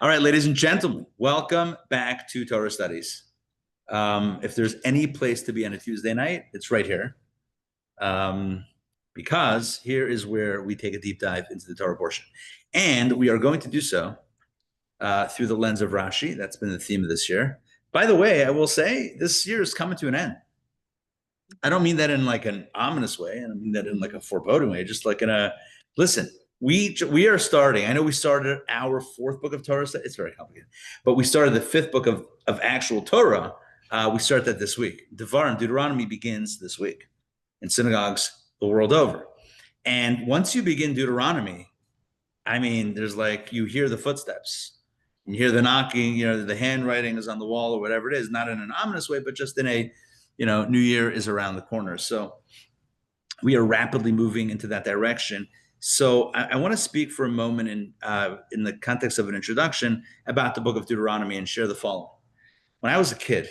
All right, ladies and gentlemen, welcome back to Torah Studies. If there's any place to be on a Tuesday night, it's right here. Because here is where we take a deep dive into the Torah portion. And we are going to do so through the lens of Rashi. That's been the theme of this year. By the way, I will say this year is coming to an end. I don't mean that in like an ominous way. I don't mean that in like a foreboding way. Just like in a, listen, we are starting. I know we started our fourth book of Torah. It's very complicated. But we started the fifth book of actual Torah. We start that this week. Devarim, Deuteronomy begins this week in synagogues the world over. And once you begin Deuteronomy, I mean, there's like, you hear the footsteps. You hear the knocking, the handwriting is on the wall or whatever it is, not in an ominous way, but just in a, New Year is around the corner. So we are rapidly moving into that direction. So I want to speak for a moment in the context of an introduction about the book of Deuteronomy and share the following. When I was a kid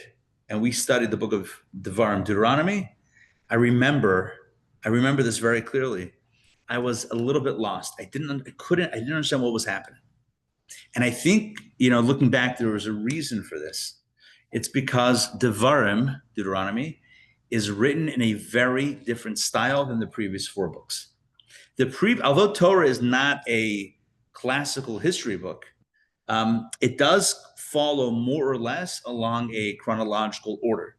and we studied the book of Devarim, Deuteronomy, I remember this very clearly. I was a little bit lost. I didn't understand what was happening. And I think, looking back, there was a reason for this. It's because Devarim, Deuteronomy, is written in a very different style than the previous four books. Although Torah is not a classical history book, it does follow more or less along a chronological order.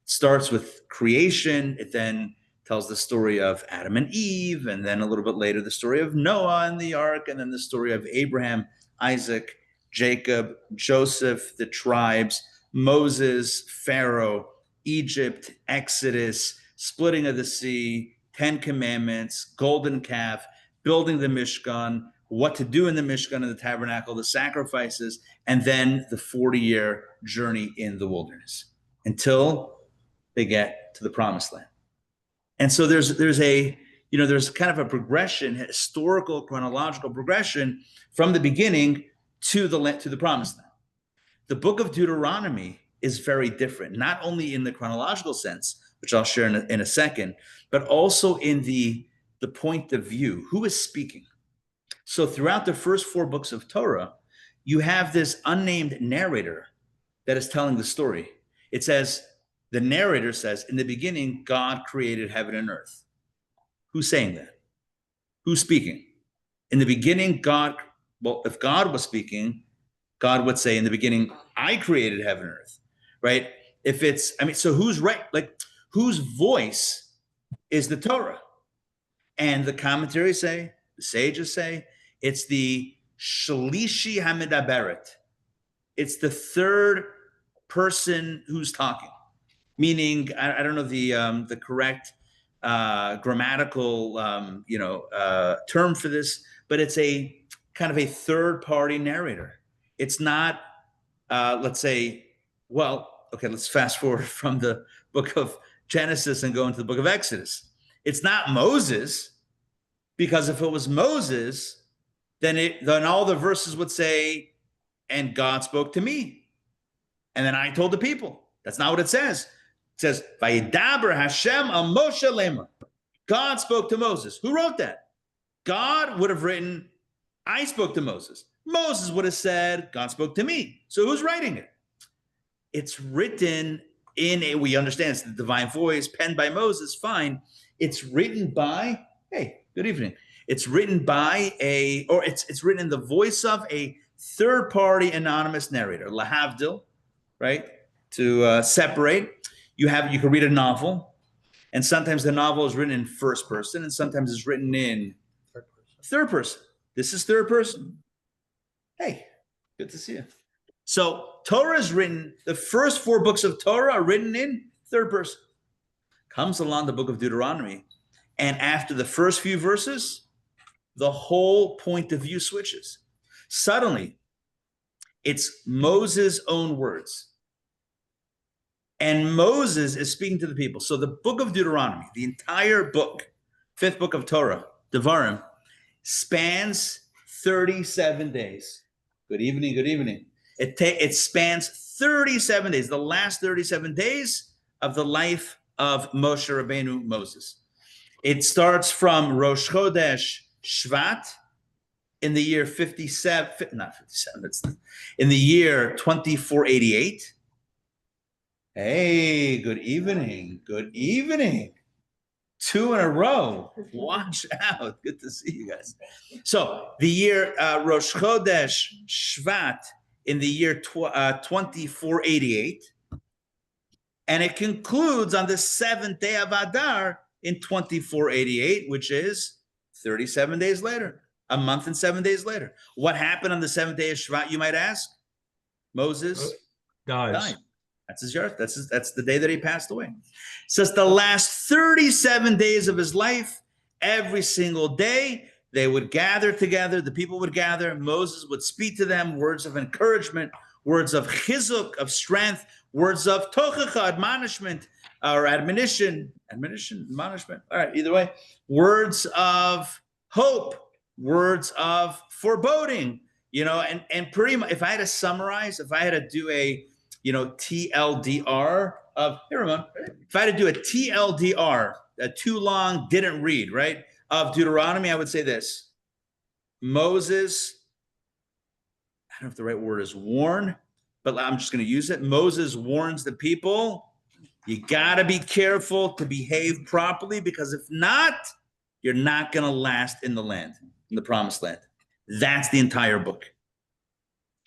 It starts with creation. It then tells the story of Adam and Eve, and then a little bit later, the story of Noah and the ark, and then the story of Abraham, Isaac, Jacob, Joseph, the tribes, Moses, Pharaoh, Egypt, Exodus, splitting of the sea, 10 commandments, golden calf, building the Mishkan, what to do in the Mishkan and the tabernacle, the sacrifices, and then the 40-year journey in the wilderness until they get to the promised land. And so there's kind of a progression, historical, chronological progression from the beginning to the promised land. The book of Deuteronomy is very different, not only in the chronological sense, which I'll share in a second, but also in the point of view. Who is speaking? So throughout the first four books of Torah, you have this unnamed narrator that is telling the story. The narrator says, in the beginning, God created heaven and earth. Who's saying that? Who's speaking? In the beginning, if God was speaking, God would say, in the beginning, I created heaven and earth, right? So who's right? Like, whose voice is the Torah? And the commentaries say, the sages say, it's the Shalishi Hamidaberet. It's the third person who's talking. Meaning, I don't know the correct grammatical term for this, but it's a kind of a third-party narrator. It's not, let's fast forward from the book of Genesis and go into the book of Exodus. It's not Moses, because if it was Moses, then all the verses would say, and God spoke to me, and then I told the people. That's not what it says. It says, Vayidaber Hashem al Moshe Lemor. God spoke to Moses. Who wrote that? God would have written, I spoke to Moses. Moses would have said, God spoke to me. So who's writing it? It's written we understand it's the divine voice, penned by Moses, fine. It's written by, hey, good evening. It's written by it's written in the voice of a third-party anonymous narrator, lahavdil, right? To separate. You can read a novel, and sometimes the novel is written in first person, and sometimes it's written in third person. This is third person. Hey, good to see you. So Torah is written, the first four books of Torah are written in third person. Comes along the book of Deuteronomy, and after the first few verses, the whole point of view switches. Suddenly, it's Moses' own words. And Moses is speaking to the people. So the book of Deuteronomy, the entire book, fifth book of Torah, Devarim, spans 37 days. Good evening, good evening. It spans 37 days, the last 37 days of the life of Moshe Rabbeinu, Moses. It starts from Rosh Chodesh Shvat in the year 57, not 57, in the year 2488. Hey, good evening. Good evening. 2 in a row. Watch out. Good to see you guys. So the year Rosh Chodesh Shvat in the year 2488. And it concludes on the 7th day of Adar in 2488, which is 37 days later, a month and 7 days later. What happened on the 7th day of Shvat, you might ask? Moses died. That's his yard. That's the day that he passed away. Says the last 37 days of his life, every single day, they would gather together. The people would gather. Moses would speak to them words of encouragement, words of chizuk, of strength, words of tochacha, admonishment, or admonition, admonishment. All right, either way, words of hope, words of foreboding. And pretty much, if I had to summarize, if I had to do a TLDR of, here, Ramon, if I had to do a TLDR, a too long, didn't read, right, of Deuteronomy, I would say this. Moses, I don't know if the right word is warn, but I'm just going to use it. Moses warns the people, you got to be careful to behave properly, because if not, you're not going to last in the land, in the promised land. That's the entire book.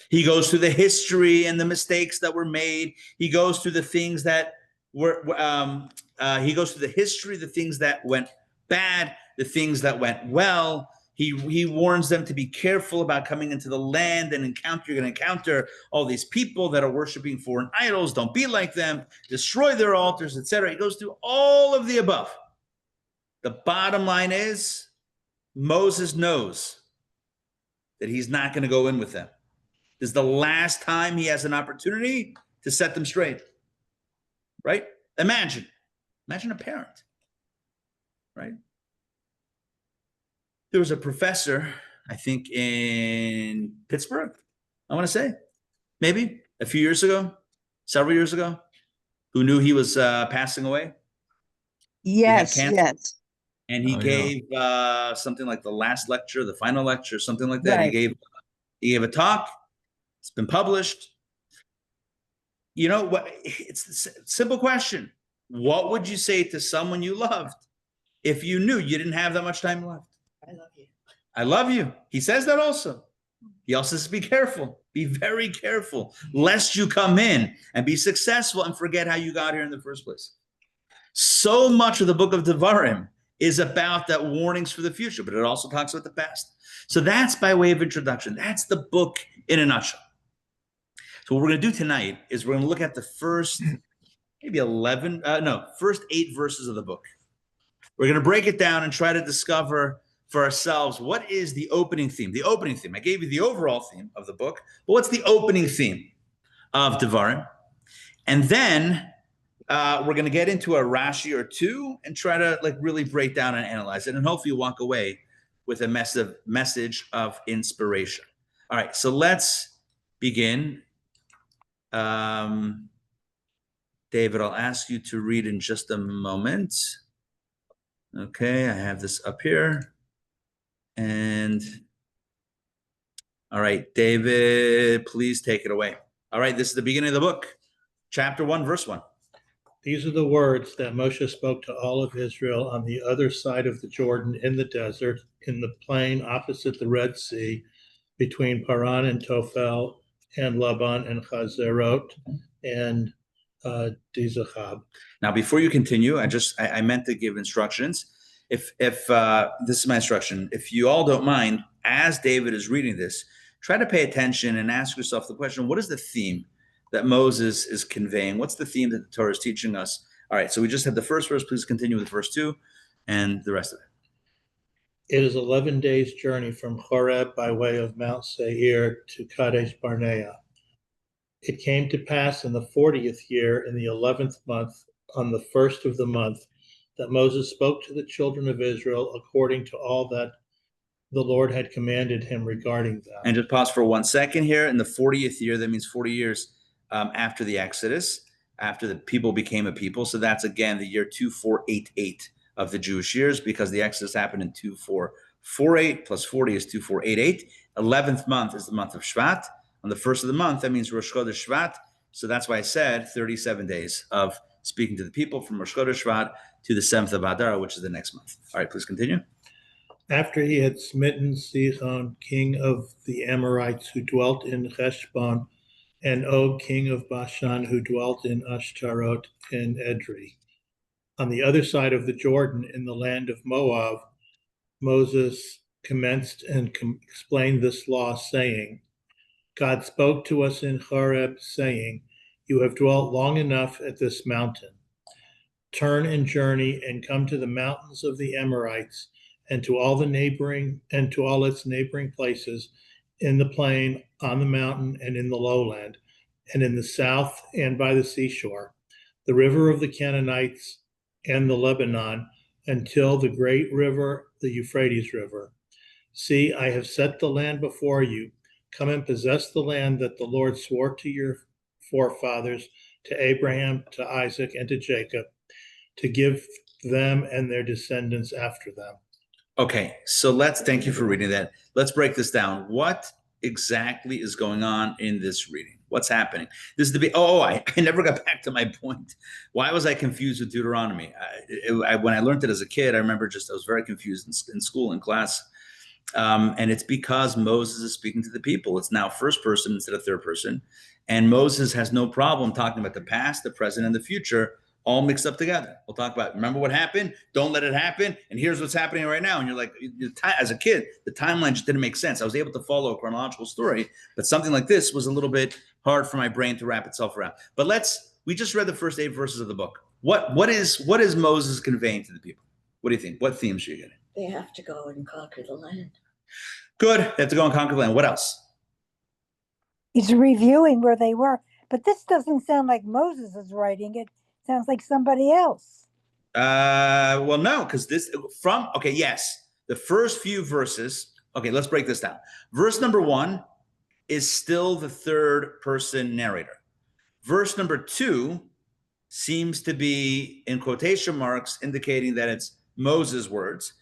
He goes through the history and the mistakes that were made. He goes through the things that he goes through the history, the things that went bad, the things that went well. He warns them to be careful about coming into the land and you're going to encounter all these people that are worshiping foreign idols. Don't be like them. Destroy their altars, etc. He goes through all of the above. The bottom line is Moses knows that he's not going to go in with them. This is the last time he has an opportunity to set them straight, right? Imagine a parent, right? There was a professor, I think in Pittsburgh, I want to say, maybe a few years ago, several years ago, who knew he was passing away. Yes, yes. And he gave something like the last lecture, the final lecture, something like that. Right. He gave a talk. It's been published. You know what? It's a simple question. What would you say to someone you loved if you knew you didn't have that much time left? I love you. I love you. He says that also. He also says, be careful. Be very careful, lest you come in and be successful and forget how you got here in the first place. So much of the book of Devarim is about that warnings for the future, but it also talks about the past. So that's by way of introduction. That's the book in a nutshell. So what we're going to do tonight is we're going to look at the first, first 8 verses of the book. We're going to break it down and try to discover for ourselves what is the opening theme. The opening theme. I gave you the overall theme of the book, but what's the opening theme of Devarim? And then we're going to get into a Rashi or two and try to really break down and analyze it, and hopefully walk away with a message of inspiration. All right, so let's begin. David, I'll ask you to read in just a moment. Okay, I have this up here. And all right, David, please take it away. All right, this is the beginning of the book, chapter 1, verse 1. These are the words that Moshe spoke to all of Israel on the other side of the Jordan in the desert, in the plain opposite the Red Sea, between Paran and Tophel, and Laban and Chazerot, and Dizachab. Now, before you continue, I meant to give instructions. If this is my instruction, if you all don't mind, as David is reading this, try to pay attention and ask yourself the question, what is the theme that Moses is conveying? What's the theme that the Torah is teaching us? All right, so we just had the first verse. Please continue with the first 2 and the rest of it. It is 11 days' journey from Horeb by way of Mount Seir to Kadesh Barnea. It came to pass in the 40th year, in the 11th month, on the first of the month, that Moses spoke to the children of Israel according to all that the Lord had commanded him regarding them. And just pause for 1 second here. In the 40th year, that means 40 years after the Exodus, after the people became a people. So that's, again, the year 2488 of the Jewish years, because the Exodus happened in 248 plus 40 is 2488. 11th month is the month of Shvat. On the first of the month, that means Rosh Chodesh Shvat. So that's why I said 37 days of speaking to the people from Rosh Chodesh Shvat to the 7th of Adar, which is the next month. All right, please continue. After he had smitten Sihon, king of the Amorites, who dwelt in Heshbon, and Og, king of Bashan, who dwelt in Ashtaroth and Edrei. On the other side of the Jordan, in the land of Moab, Moses commenced and explained this law, saying, God spoke to us in Horeb, saying, you have dwelt long enough at this mountain. Turn and journey and come to the mountains of the Amorites and to all its neighboring places in the plain, on the mountain, and in the lowland, and in the south and by the seashore, the river of the Canaanites and the Lebanon, until the great river, the Euphrates River. See, I have set the land before you. Come and possess the land that the Lord swore to your forefathers, to Abraham, to Isaac, and to Jacob, to give them and their descendants after them. Okay, so thank you for reading that. Let's break this down. What exactly is going on in this reading? What's happening? This is the I never got back to my point. Why was I confused with Deuteronomy? When I learned it as a kid, I remember I was very confused in school, in class. And it's because Moses is speaking to the people. It's now first person instead of third person. And Moses has no problem talking about the past, the present, and the future, all mixed up together. We'll talk about, remember what happened? Don't let it happen. And here's what's happening right now. And you're like, as a kid, the timeline just didn't make sense. I was able to follow a chronological story, but something like this was a little bit hard for my brain to wrap itself around. But we just read the first 8 verses of the book. What is Moses conveying to the people? What do you think? What themes are you getting? They have to go and conquer the land. Good. They have to go and conquer the land. What else? He's reviewing where they were. But this doesn't sound like Moses is writing it. It sounds like somebody else. Well, no, because yes. The first few verses. Okay, let's break this down. Verse number 1 is still the third person narrator. Verse number 2 seems to be in quotation marks, indicating that it's Moses' words.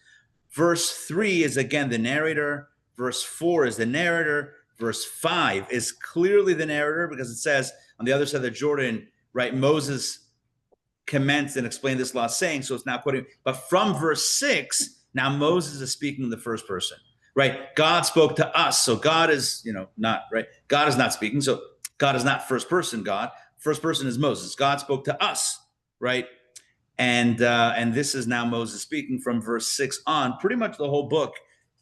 Verse 3 is again the narrator. Verse 4 is the narrator. Verse 5 is clearly the narrator because it says on the other side of the Jordan, right, Moses commenced and explained this law saying, so it's now quoting. But from verse 6, now Moses is speaking in the first person, right? God spoke to us. So God is, not, right? God is not speaking. So God is not first person God. First person is Moses. God spoke to us, right? And this is now Moses speaking from verse 6 on. Pretty much the whole book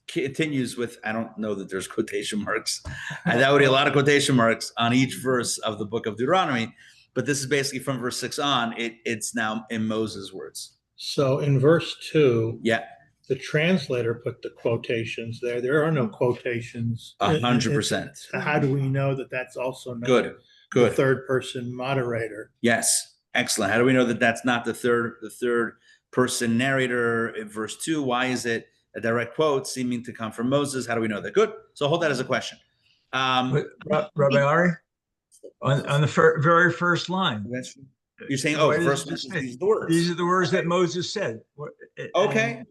continues with, I don't know that there's quotation marks. That would be a lot of quotation marks on each verse of the book of Deuteronomy. But this is basically from verse 6 on. It's now in Moses' words. So in verse 2, yeah, the translator put the quotations there. There are no quotations. 100%. How do we know that that's also not Good. the third person moderator? Yes. Excellent. How do we know that that's not the third person narrator in verse 2? Why is it a direct quote seeming to come from Moses? How do we know that? Good. So hold that as a question. Rabbi Ari, on the very first line. You're saying, the first one, these are the words. These are the words that Moses said. Okay,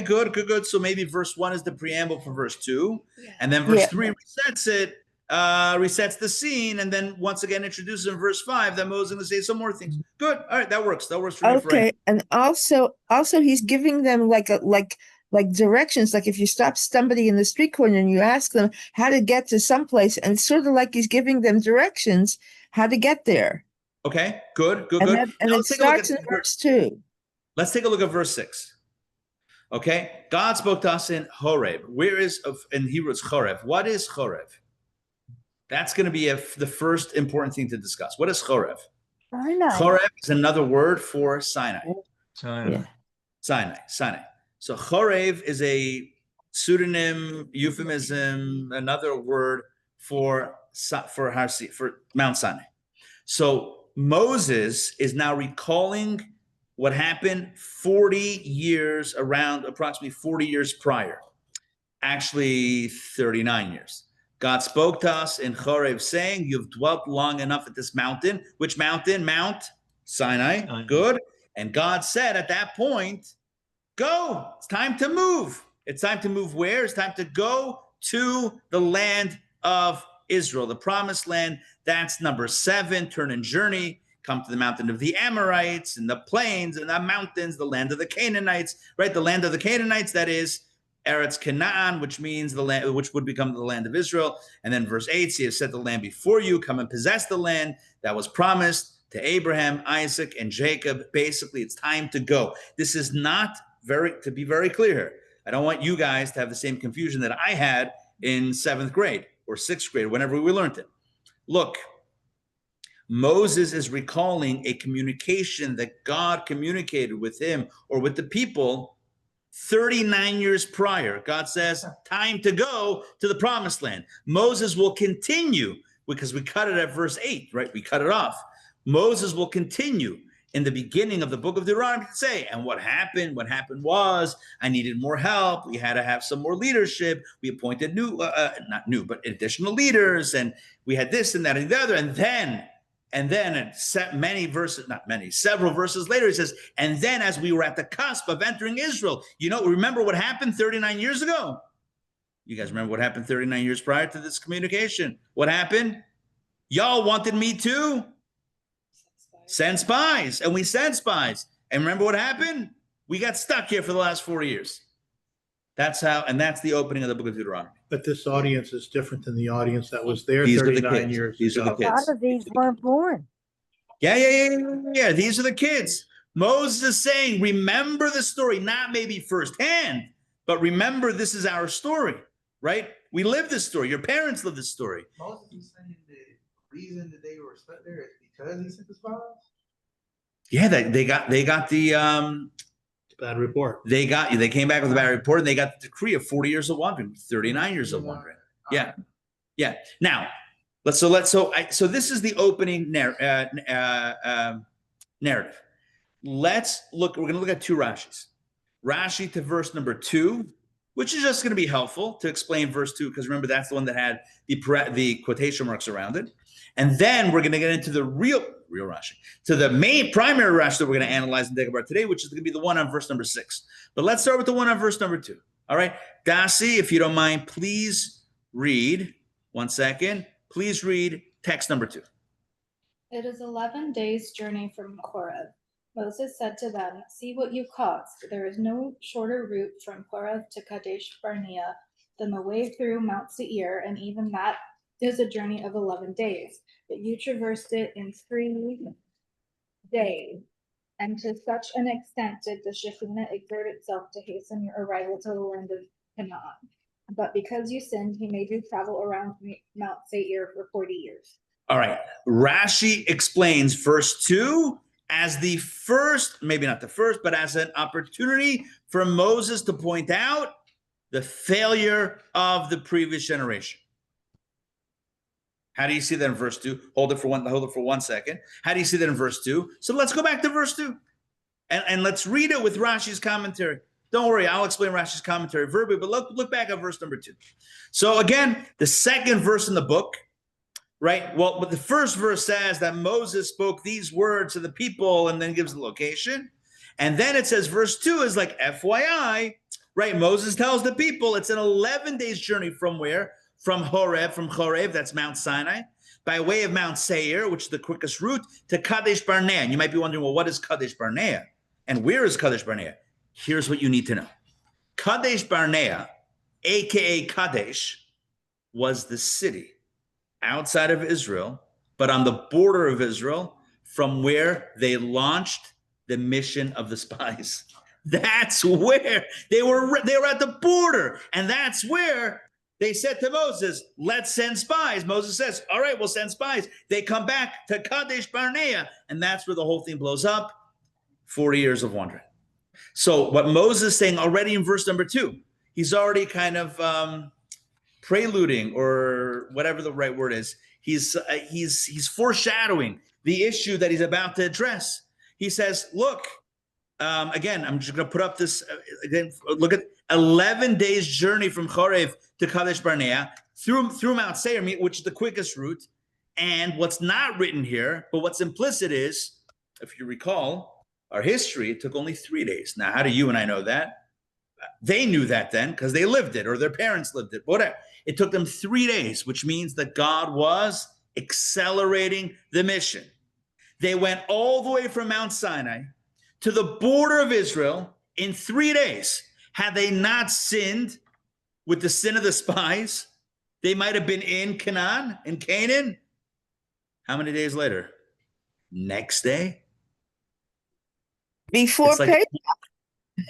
good. So maybe verse 1 is the preamble for verse 2. And then verse 3 resets it. Resets the scene, and then once again introduces in verse 5 that Moses is going to say some more things. Good. All right, that works. That works for me. Okay, and also he's giving them like directions. Like if you stop somebody in the street corner and you ask them how to get to someplace, and it's sort of like he's giving them directions how to get there. Okay, good. And it starts in verse 2. Let's take a look at verse 6. Okay, God spoke to us in Horeb. In Hebrew it's Horeb. What is Horeb? That's going to be the first important thing to discuss. What is Horeb? Sinai. Horeb is another word for Sinai. Sinai. So Horeb is a pseudonym, euphemism, another word for Mount Sinai. So Moses is now recalling what happened approximately 40 years prior. Actually, 39 years. God spoke to us in Horeb saying, you've dwelt long enough at this mountain. Which mountain? Mount Sinai. Good. And God said at that point, go. It's time to move. It's time to move where? It's time to go to the land of Israel, the promised land. That's number 7, turn and journey. Come to the mountain of the Amorites and the plains and the mountains, the land of the Canaanites, right? The land of the Canaanites, that is Eretz Canaan, which means the land, which would become the land of Israel. And then verse 8, see, I've set the land before you. Come and possess the land that was promised to Abraham, Isaac, and Jacob. Basically, it's time to go. This is not to be very clear here. I don't want you guys to have the same confusion that I had in 7th grade or 6th grade, whenever we learned it. Look, Moses is recalling a communication that God communicated with him or with the people 39 years prior. God says, time to go to the promised land. Moses will continue, because we cut it at verse 8, right? We cut it off. Moses will continue in the beginning of the book of Deuteronomy to say, and what happened? What happened was I needed more help. We had to have some more leadership. We appointed but additional leaders. And we had this and that and the other. And then several verses later, he says, and then as we were at the cusp of entering Israel, remember what happened 39 years ago? You guys remember what happened 39 years prior to this communication? What happened? Y'all wanted me to send spies, and we sent spies. And remember what happened? We got stuck here for the last 4 years. That's the opening of the book of Deuteronomy. But this audience is different than the audience that was there These are the 39 kids. years These are ago. the kids. A lot of these weren't born. Yeah. These are the kids. Moses is saying, remember the story, not maybe firsthand, but remember this is our story, right? We live this story. Your parents live this story. Moses is saying the reason that they were stuck there is because he sent the spies? Yeah, they got the Bad report. they came back with a bad report, and they got the decree of 40 years of wandering, 39 years of wandering. Yeah. Now, so this is the opening narrative. Let's look. We're going to look at 2 Rashis. Rashi to verse number 2, which is just going to be helpful to explain verse 2, because remember that's the one that had the quotation marks around it. And then we're going to get into the real Rashi, to the main primary Rashi that we're going to analyze and think about today, which is going to be the one on verse number 6. But let's start with the one on verse number 2. All right, Dasi, if you don't mind, please read. 1 second. Please read text number 2. It is 11 days' journey from Horeb. Moses said to them, see what you caused. There is no shorter route from Horeb to Kadesh Barnea than the way through Mount Seir, and even that is a journey of 11 days. But you traversed it in 3 days. And to such an extent did the Shekhinah exert itself to hasten your arrival to the land of Canaan. But because you sinned, he made you travel around Mount Seir for 40 years. All right. Rashi explains verse 2 as the first, maybe not the first, but as an opportunity for Moses to point out the failure of the previous generation. How do you see that in verse 2? Hold it for 1 second. How do you see that in verse 2? So let's go back to verse 2. And let's read it with Rashi's commentary. Don't worry, I'll explain Rashi's commentary verbally, but look back at verse number 2. So again, the second verse in the book, right? Well, but the first verse says that Moses spoke these words to the people and then gives the location. And then it says verse 2 is like FYI, right? Moses tells the people it's an 11 days journey from where? From Horeb, that's Mount Sinai, by way of Mount Seir, which is the quickest route, to Kadesh Barnea. And you might be wondering, well, what is Kadesh Barnea? And where is Kadesh Barnea? Here's what you need to know. Kadesh Barnea, a.k.a. Kadesh, was the city outside of Israel, but on the border of Israel, from where they launched the mission of the spies. That's where they were at the border. And that's where they said to Moses, let's send spies. Moses says, all right, we'll send spies. They come back to Kadesh Barnea, and that's where the whole thing blows up. 40 years of wandering. So what Moses is saying already in verse number 2, he's already kind of preluding, or whatever the right word is. He's foreshadowing the issue that he's about to address. He says, look, again, I'm just going to put up this, again, look at 11 days journey from Horeb to Kadesh Barnea through Mount Seir, which is the quickest route. And what's not written here, but what's implicit is, if you recall, our history, it took only 3 days. Now, how do you and I know that? they knew that then because they lived it or their parents lived it, whatever. It took them 3 days, which means that God was accelerating the mission. They went all the way from Mount Sinai to the border of Israel in 3 days. Had they not sinned with the sin of the spies, they might have been in Canaan. How many days later? Next day. Before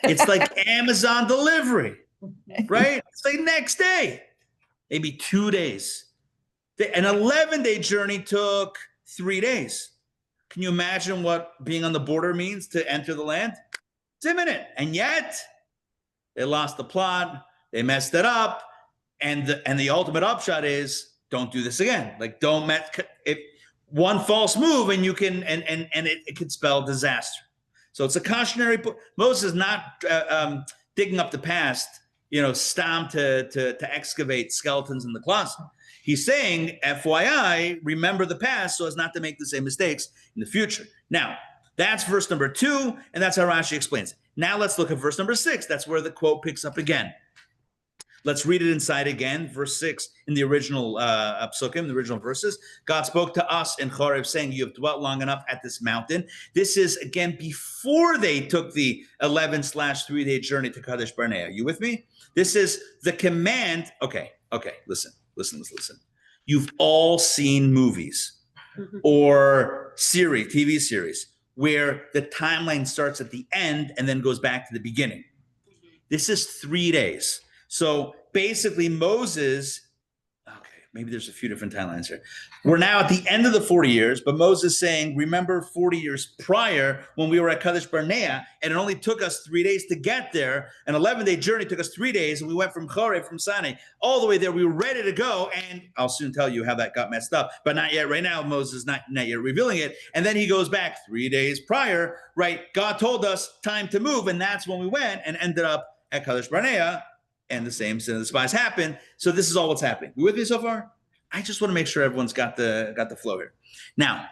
It's like Amazon delivery, right? It's like next day, maybe 2 days. An 11-day journey took 3 days. Can you imagine what being on the border means to enter the land? It's imminent. And yet, they lost the plot. They messed it up. And the ultimate upshot is don't do this again. Like don't mess if one false move and you can and it could spell disaster. So it's a cautionary. Moses is not digging up the past, stam to excavate skeletons in the closet. He's saying, FYI, remember the past so as not to make the same mistakes in the future. Now, that's verse number 2, and that's how Rashi explains it. Now let's look at verse number 6. That's where the quote picks up again. Let's read it inside again. Verse 6 in the original psukim, the original verses. God spoke to us in Horeb saying, you have dwelt long enough at this mountain. This is, again, before they took the 11/3-day journey to Kadesh Barnea. You with me? This is the command. Okay, listen. You've all seen movies or TV series, where the timeline starts at the end and then goes back to the beginning. This is 3 days. So basically Moses, maybe there's a few different timelines here. We're now at the end of the 40 years, but Moses is saying, remember 40 years prior when we were at Kadesh Barnea, and it only took us 3 days to get there. An 11-day journey took us 3 days, and we went from Horeb, from Sinai, all the way there. We were ready to go, and I'll soon tell you how that got messed up, but not yet. Right now, Moses is not yet revealing it. And then he goes back 3 days prior, right? God told us time to move, and that's when we went and ended up at Kadesh Barnea. And the same sin of the spies happened. So this is all what's happening. You with me so far? I just want to make sure everyone's got the flow here. Now,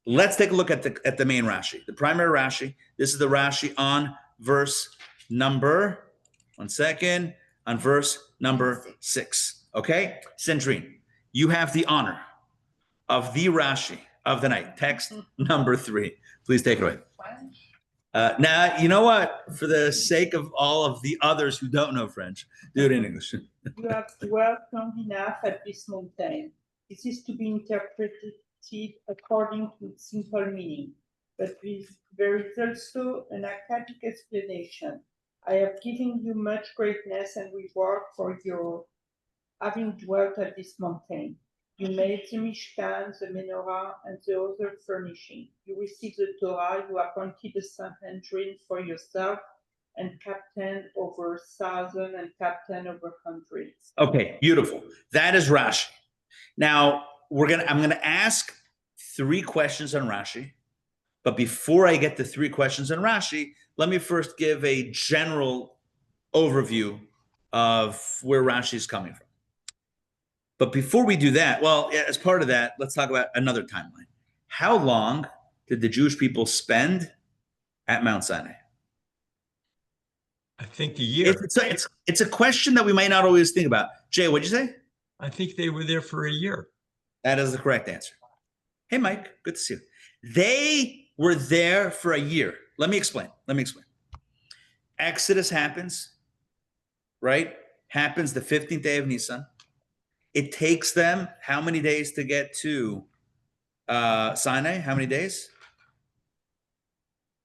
let's take a look at the main Rashi, the primary Rashi. This is the Rashi on verse number, on verse number 6. Okay? Sandrine, you have the honor of the Rashi of the night, text number 3. Please take it away. Now, you know what? For the sake of all of the others who don't know French, do it in English. You have dwelt long enough at this mountain. This is to be interpreted according to its simple meaning, but there is also an academic explanation. I have given you much greatness and reward for your having dwelt at this mountain. You made the Mishkan, the menorah, and the other furnishing. You received the Torah. You appointed a Sanhedrin for yourself, and captain over 1,000 and captain over hundreds. Okay, beautiful. That is Rashi. Now I'm gonna ask 3 questions on Rashi, but before I get to 3 questions on Rashi, let me first give a general overview of where Rashi is coming from. But before we do that, well, as part of that, let's talk about another timeline. How long did the Jewish people spend at Mount Sinai? I think a year. It's a question that we might not always think about. Jay, what'd you say? I think they were there for a year. That is the correct answer. Hey, Mike, good to see you. They were there for a year. Let me explain. Exodus happens, right? Happens the 15th day of Nisan. It takes them how many days to get to Sinai? How many days?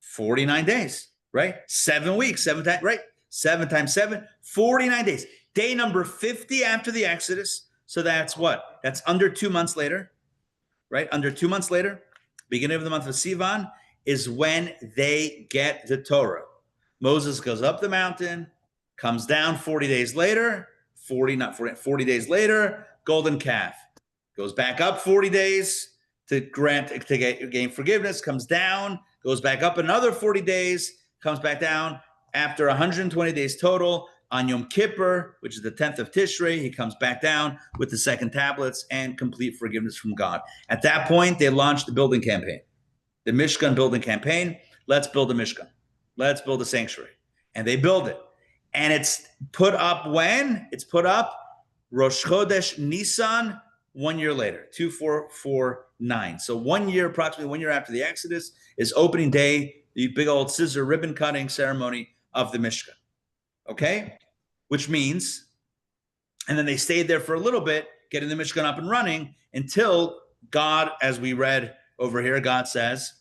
49 days, right? 7 weeks, 7 times, right? 7 times 7, 49 days. Day number 50 after the Exodus. So that's what? That's under 2 months later, right? Under 2 months later, beginning of the month of Sivan is when they get the Torah. Moses goes up the mountain, comes down 40 days later, 40 days later, golden calf. Goes back up 40 days to gain forgiveness, comes down, goes back up another 40 days, comes back down after 120 days total. On Yom Kippur, which is the 10th of Tishrei, he comes back down with the second tablets and complete forgiveness from God. At that point, they launched the building campaign, the Mishkan building campaign. Let's build a Mishkan. Let's build a sanctuary. And they build it. And it's put up when? It's put up Rosh Chodesh Nisan, 1 year later, 2449. So 1 year, approximately 1 year after the Exodus, is opening day, the big old scissor ribbon cutting ceremony of the Mishkan. Okay? Which means, and then they stayed there for a little bit, getting the Mishkan up and running until God, as we read over here, God says,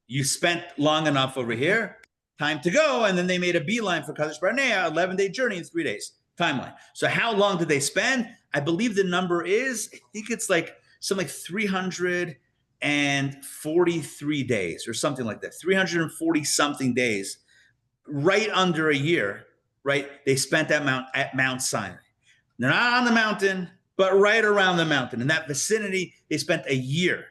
you spent long enough over here, time to go. And then they made a beeline for Kadesh Barnea, 11-day journey in 3 days, timeline. So how long did they spend? I believe the number is, I think it's like something like 343 days or something like that, 340 something days, right under a year, right? They spent at Mount Sinai. They're not on the mountain, but right around the mountain. In that vicinity, they spent a year.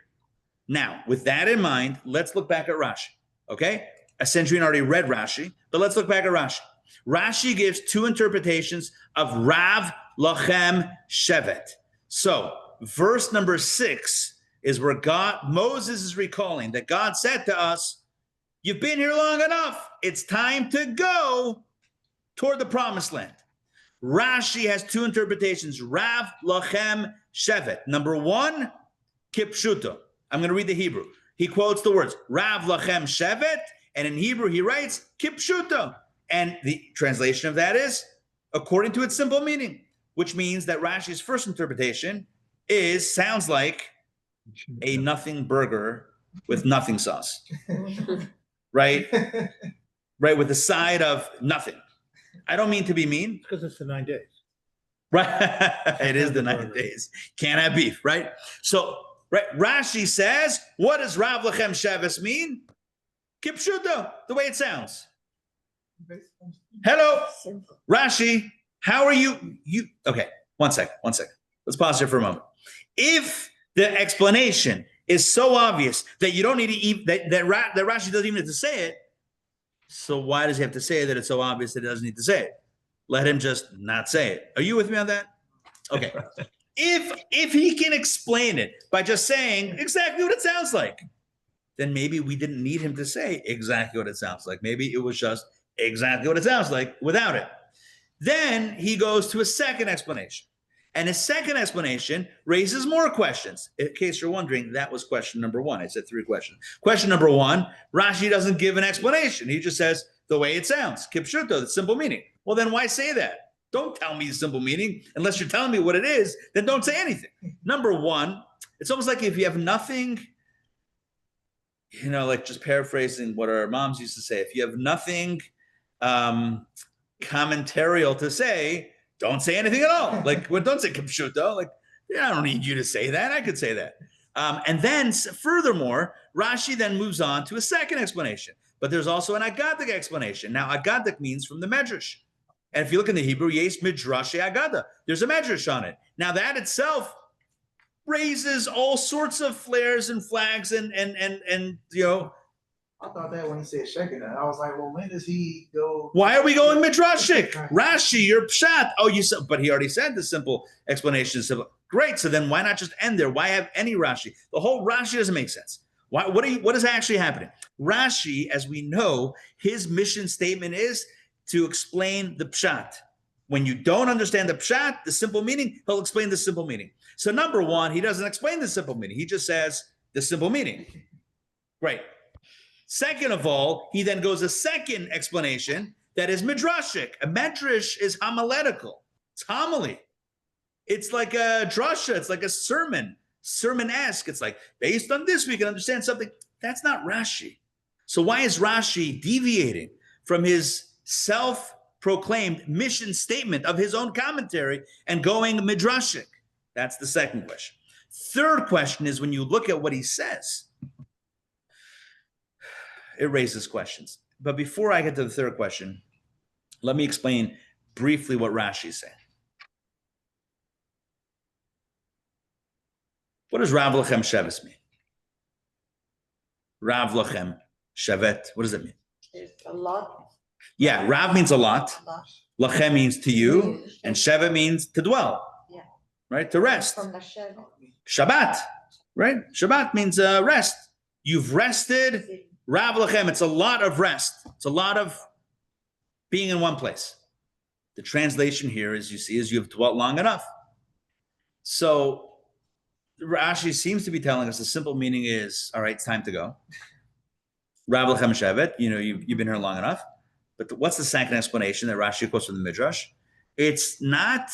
Now, with that in mind, let's look back at Rashi, okay? Essentially, already read Rashi, but let's look back at Rashi. Rashi gives two interpretations of Rav Lachem Shevet. So, verse number 6 is where Moses is recalling that God said to us, you've been here long enough. It's time to go toward the promised land. Rashi has two interpretations, Rav Lachem Shevet. Number 1, Kipshuto. I'm going to read the Hebrew. He quotes the words, Rav Lachem Shevet, and in Hebrew he writes, Kipshuto. And the translation of that is, according to its simple meaning, which means that Rashi's first interpretation sounds like a nothing burger with nothing sauce. Right? Right, with a side of nothing. I don't mean to be mean. Because it's the 9 days. Right. It is the 9 days. Can't have beef, right? So, right, Rashi says, what does Rav Lachem Shevet mean? Kipshuto, the way it sounds. Hello, Rashi, how are you? Okay, one second. Let's pause here for a moment. If the explanation is so obvious that you don't need to eat, that Rashi doesn't even have to say it, so why does he have to say that it's so obvious that he doesn't need to say it? Let him just not say it. Are you with me on that? Okay. If he can explain it by just saying exactly what it sounds like, then maybe we didn't need him to say exactly what it sounds like. Maybe it was just exactly what it sounds like without it. Then he goes to a second explanation. And his second explanation raises more questions. In case you're wondering, that was question number 1. I said 3 questions. Question number 1, Rashi doesn't give an explanation. He just says the way it sounds. Kipshuto, the simple meaning. Well, then why say that? Don't tell me the simple meaning. Unless you're telling me what it is, then don't say anything. Number 1, it's almost like if you have nothing, like just paraphrasing what our moms used to say, if you have nothing commentarial to say, don't say anything at all. Don't say Kipshuto. I don't need you to say that. I could say that. And then, furthermore, Rashi then moves on to a second explanation. But there's also an Agadic explanation. Now, Agadic means from the Medrash. And if you look in the Hebrew, Yes Midrash Agada. There's a Medrash on it. Now, that itself raises all sorts of flares and flags and I thought that when he said shaking it, I was like, well, when does he go? Why are we going midrashic? Rashi, you're pshat. Oh, you said, but he already said the simple explanation. So great. So then why not just end there? Why have any Rashi? The whole Rashi doesn't make sense. What is actually happening? Rashi, as we know, his mission statement is to explain the pshat. When you don't understand the pshat, the simple meaning, he'll explain the simple meaning. So number 1, he doesn't explain the simple meaning. He just says the simple meaning. Great. Second of all, he then goes a second explanation that is midrashic. A medrash is homiletical. It's homily. It's like a drasha. It's like a sermon-esque. It's like, based on this, we can understand something. That's not Rashi. So why is Rashi deviating from his self-proclaimed mission statement of his own commentary and going midrashic? That's the second question. Third question is when you look at what he says, it raises questions. But before I get to the third question, let me explain briefly what Rashi is saying. What does Rav Lachem Shevet mean? Rav Lachem Shevet, what does it mean? It's a lot. Yeah, Rav means a lot. Lachem means to you, and Shevet means to dwell. Yeah. Right, to rest. From the Shevet. Shabbat, right? Shabbat means rest. You've rested. Rav Lachem, it's a lot of rest. It's a lot of being in one place. The translation here, as you see, is you have dwelt long enough. So Rashi seems to be telling us the simple meaning is, all right, it's time to go. Rav lechem shevet, you've been here long enough. But what's the second explanation that Rashi quotes from the Midrash? It's not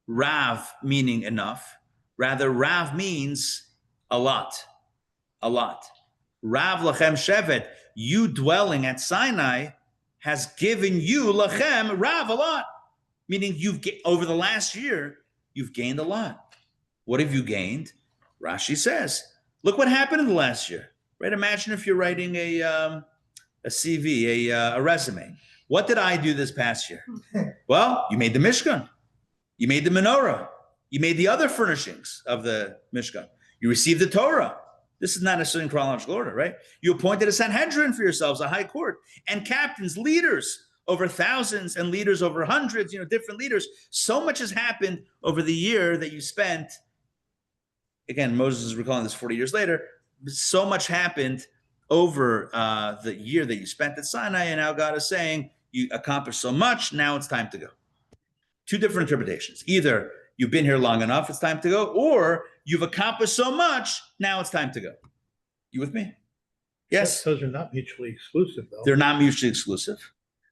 Rav meaning enough. Rather, Rav means a lot. A lot. Rav lechem shevet, you dwelling at Sinai has given you lechem, Rav, a lot. Meaning over the last year, you've gained a lot. What have you gained? Rashi says, look what happened in the last year. Right? Imagine if you're writing a CV, a resume. What did I do this past year? Well, you made the Mishkan. You made the menorah. You made the other furnishings of the Mishkan. You received the Torah. This is not necessarily in chronological order, right? You appointed a Sanhedrin for yourselves, a high court, and captains, leaders over thousands and leaders over hundreds, different leaders. So much has happened over the year that you spent. Again, Moses is recalling this 40 years later. So much happened over the year that you spent at Sinai, and now God is saying, you accomplished so much, now it's time to go. Two different interpretations. Either you've been here long enough, it's time to go, or you've accomplished so much, now it's time to go. You with me? Yes? Those are not mutually exclusive, though. They're not mutually exclusive.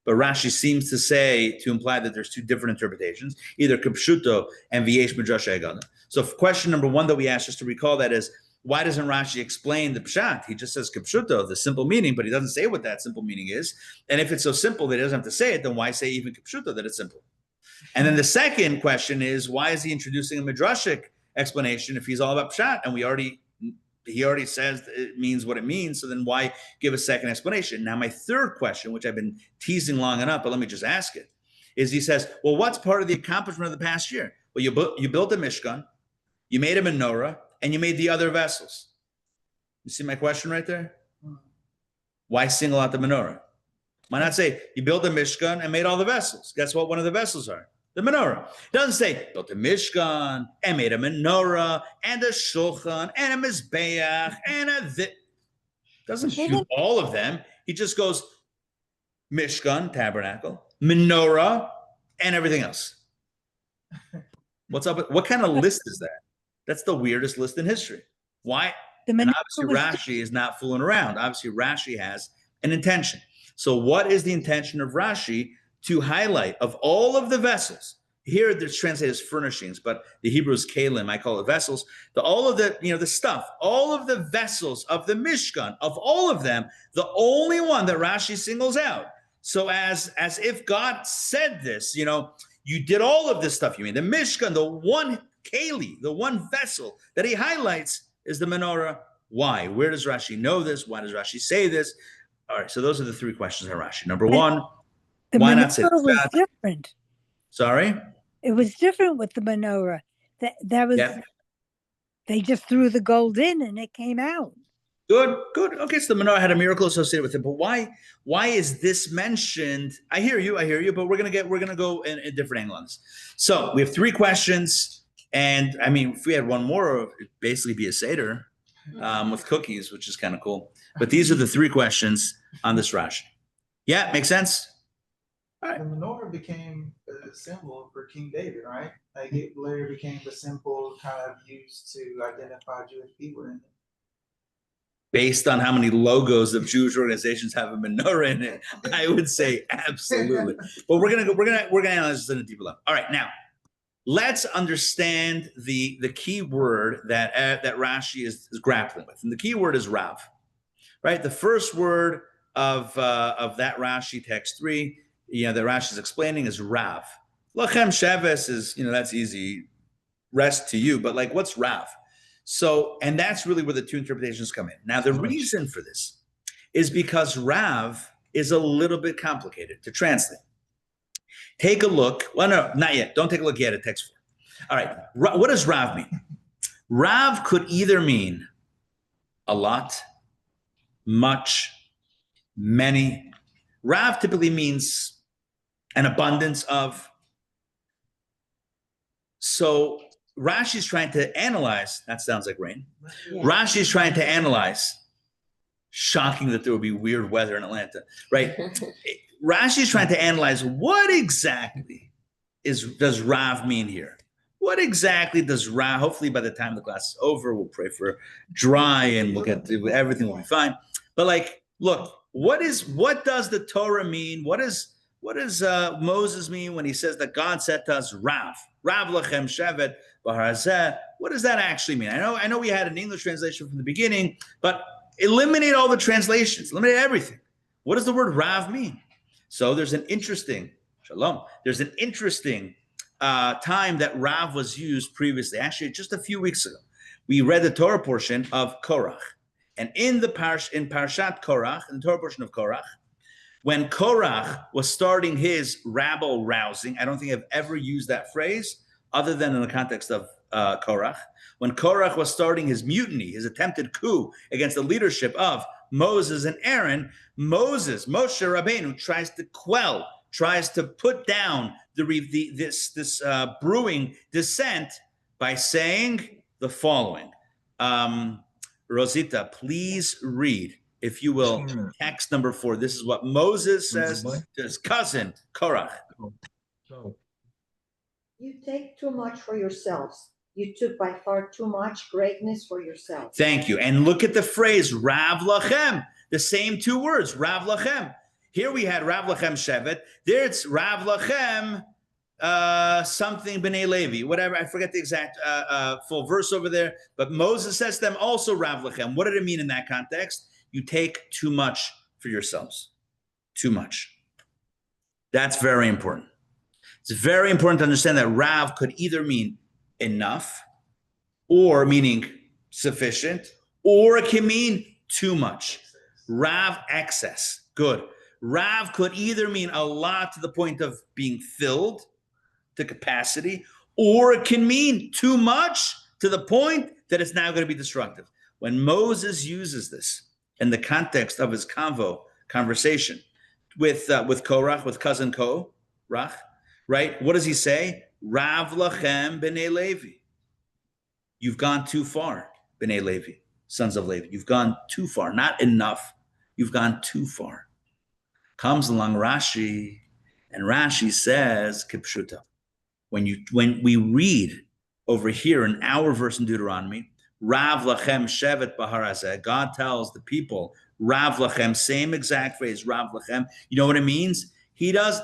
But Rashi seems to imply that there's two different interpretations, either Kipshuto and V'yesh Midrash Egada. So question number one that we asked, just to recall that, is why doesn't Rashi explain the Pshat? He just says Kipshuto, the simple meaning, but he doesn't say what that simple meaning is. And if it's so simple that he doesn't have to say it, then why say even Kipshuto that it's simple? And then the second question is, why is he introducing a Midrashic explanation if he's all about Pshat? And he already says it means what it means, so then why give a second explanation? Now, my third question, which I've been teasing long enough, but let me just ask it, is he says, well, what's part of the accomplishment of the past year? Well, you built a Mishkan, you made a menorah, and you made the other vessels. You see my question right there? Why single out the menorah? Why not say, you built a Mishkan and made all the vessels? Guess what one of the vessels are? The menorah. It doesn't say, built a Mishkan and made a menorah and a shulchan and a mizbeach and a doesn't do all of them. He just goes, Mishkan, tabernacle, menorah, and everything else. What's up? What kind of list is that? That's the weirdest list in history. Why? And obviously Rashi is not fooling around. Obviously Rashi has an intention. So what is the intention of Rashi? To highlight of all of the vessels. Here it's translated as furnishings, but the Hebrew is kalim, I call it vessels. All of the, the stuff, all of the vessels of the Mishkan, of all of them, the only one that Rashi singles out. So as if God said this, you did all of this stuff. You mean the Mishkan, the one keli, the one vessel that he highlights is the menorah. Why? Where does Rashi know this? Why does Rashi say this? All right, so those are the three questions on Rashi. Number one, why not say was different. Sorry? It was different with the menorah. That was, they just threw the gold in and it came out. Good. Okay, so the menorah had a miracle associated with it, but why is this mentioned? I hear you, but we're gonna go in a different angle on this. So we have three questions, and I mean, if we had one more, it'd basically be a Seder with cookies, which is kind of cool. But these are the three questions on this Rashi. Yeah, makes sense? Right. The menorah became a symbol for King David, right? Like it later became the symbol kind of used to identify Jewish people in it. Based on how many logos of Jewish organizations have a menorah in it, I would say absolutely. But we're gonna analyze this in a deeper level. All right, now let's understand the key word that Rashi is grappling with, and the key word is Rav, right? The first word of that Rashi text 3. That Rashi is explaining is Rav. Lachem Sheves is, that's easy, rest to you, but like, what's Rav? So, and that's really where the two interpretations come in. Now, the reason for this is because Rav is a little bit complicated to translate. Take a look. Well, no, not yet. Don't take a look yet at text 4. All right. What does Rav mean? Rav could either mean a lot, much, many. Rav typically means an abundance of. So Rashi's trying to analyze, that sounds like rain. Yeah. Rashi's trying to analyze Shocking that there would be weird weather in Atlanta, right? Rashi is trying to analyze what exactly does Rav mean here? What exactly does Rav? Hopefully, by the time the class is over, we'll pray for dry and we'll get everything will be fine. But like, look, what does the Torah mean? What does Moses mean when he says that God said to us, Rav lachem shevet b'harazeh? What does that actually mean? I know we had an English translation from the beginning, but eliminate all the translations, eliminate everything. What does the word Rav mean? So there's an interesting time that Rav was used previously. Actually, just a few weeks ago, we read the Torah portion of Korach, and in Parshat Korach, in the Torah portion of Korach, when Korach was starting his rabble rousing, I don't think I've ever used that phrase other than in the context of Korach. When Korach was starting his mutiny, his attempted coup against the leadership of Moses and Aaron, Moshe Rabbeinu tries to put down this brewing dissent by saying the following. Rosita, please read, if you will, text number 4. This is what Moses says to his cousin, Korach. You take too much for yourselves. You took by far too much greatness for yourselves. Thank you. And look at the phrase, Rav Lachem. The same 2 words, Rav Lachem. Here we had Rav Lachem Shevet. There it's Rav Lachem something B'nai Levi. Whatever, I forget the exact full verse over there. But Moses says to them also Rav Lachem. What did it mean in that context? You take too much for yourselves. Too much. That's very important. It's very important to understand that Rav could either mean enough, or meaning sufficient, or it can mean too much. Rav, excess. Good. Rav could either mean a lot to the point of being filled to capacity, or it can mean too much to the point that it's now going to be destructive. When Moses uses this in the context of his conversation with Korach, with cousin Korach, right? What does he say? Rav lachem b'nei Levi. You've gone too far, b'nei Levi, sons of Levi. You've gone too far, not enough. You've gone too far. Comes along Rashi, and Rashi says, Kipshuta. When we read over here in our verse in Deuteronomy, Rav lachem shevet b'harazeh, God tells the people, Rav lachem, same exact phrase, Rav lachem. You know what it means?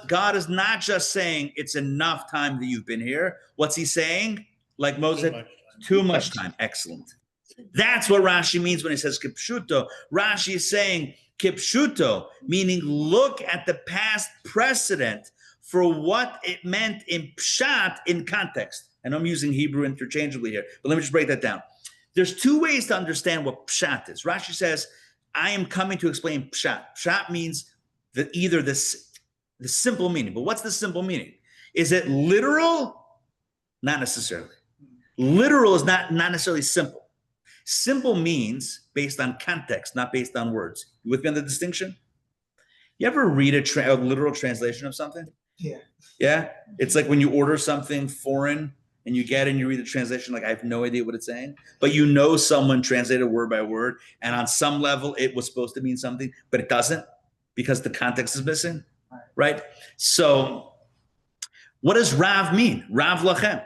God is not just saying it's enough time that you've been here. What's he saying? Like Moses, too much time. Excellent. That's what Rashi means when he says kipshuto. Rashi is saying kipshuto, meaning look at the past precedent for what it meant in pshat, in context. And I'm using Hebrew interchangeably here, but let me just break that down. There's 2 ways to understand what pshat is. Rashi says, I am coming to explain pshat. Pshat means that either the simple meaning. But what's the simple meaning? Is it literal? Not necessarily. Literal is not necessarily simple. Simple means based on context, not based on words. You with me on the distinction? You ever read a literal translation of something? Yeah. Yeah? It's like when you order something foreign and you get it and you read the translation, like I have no idea what it's saying, but you know someone translated word by word, and on some level it was supposed to mean something, but it doesn't because the context is missing. Right? So what does Rav mean? Rav lachem.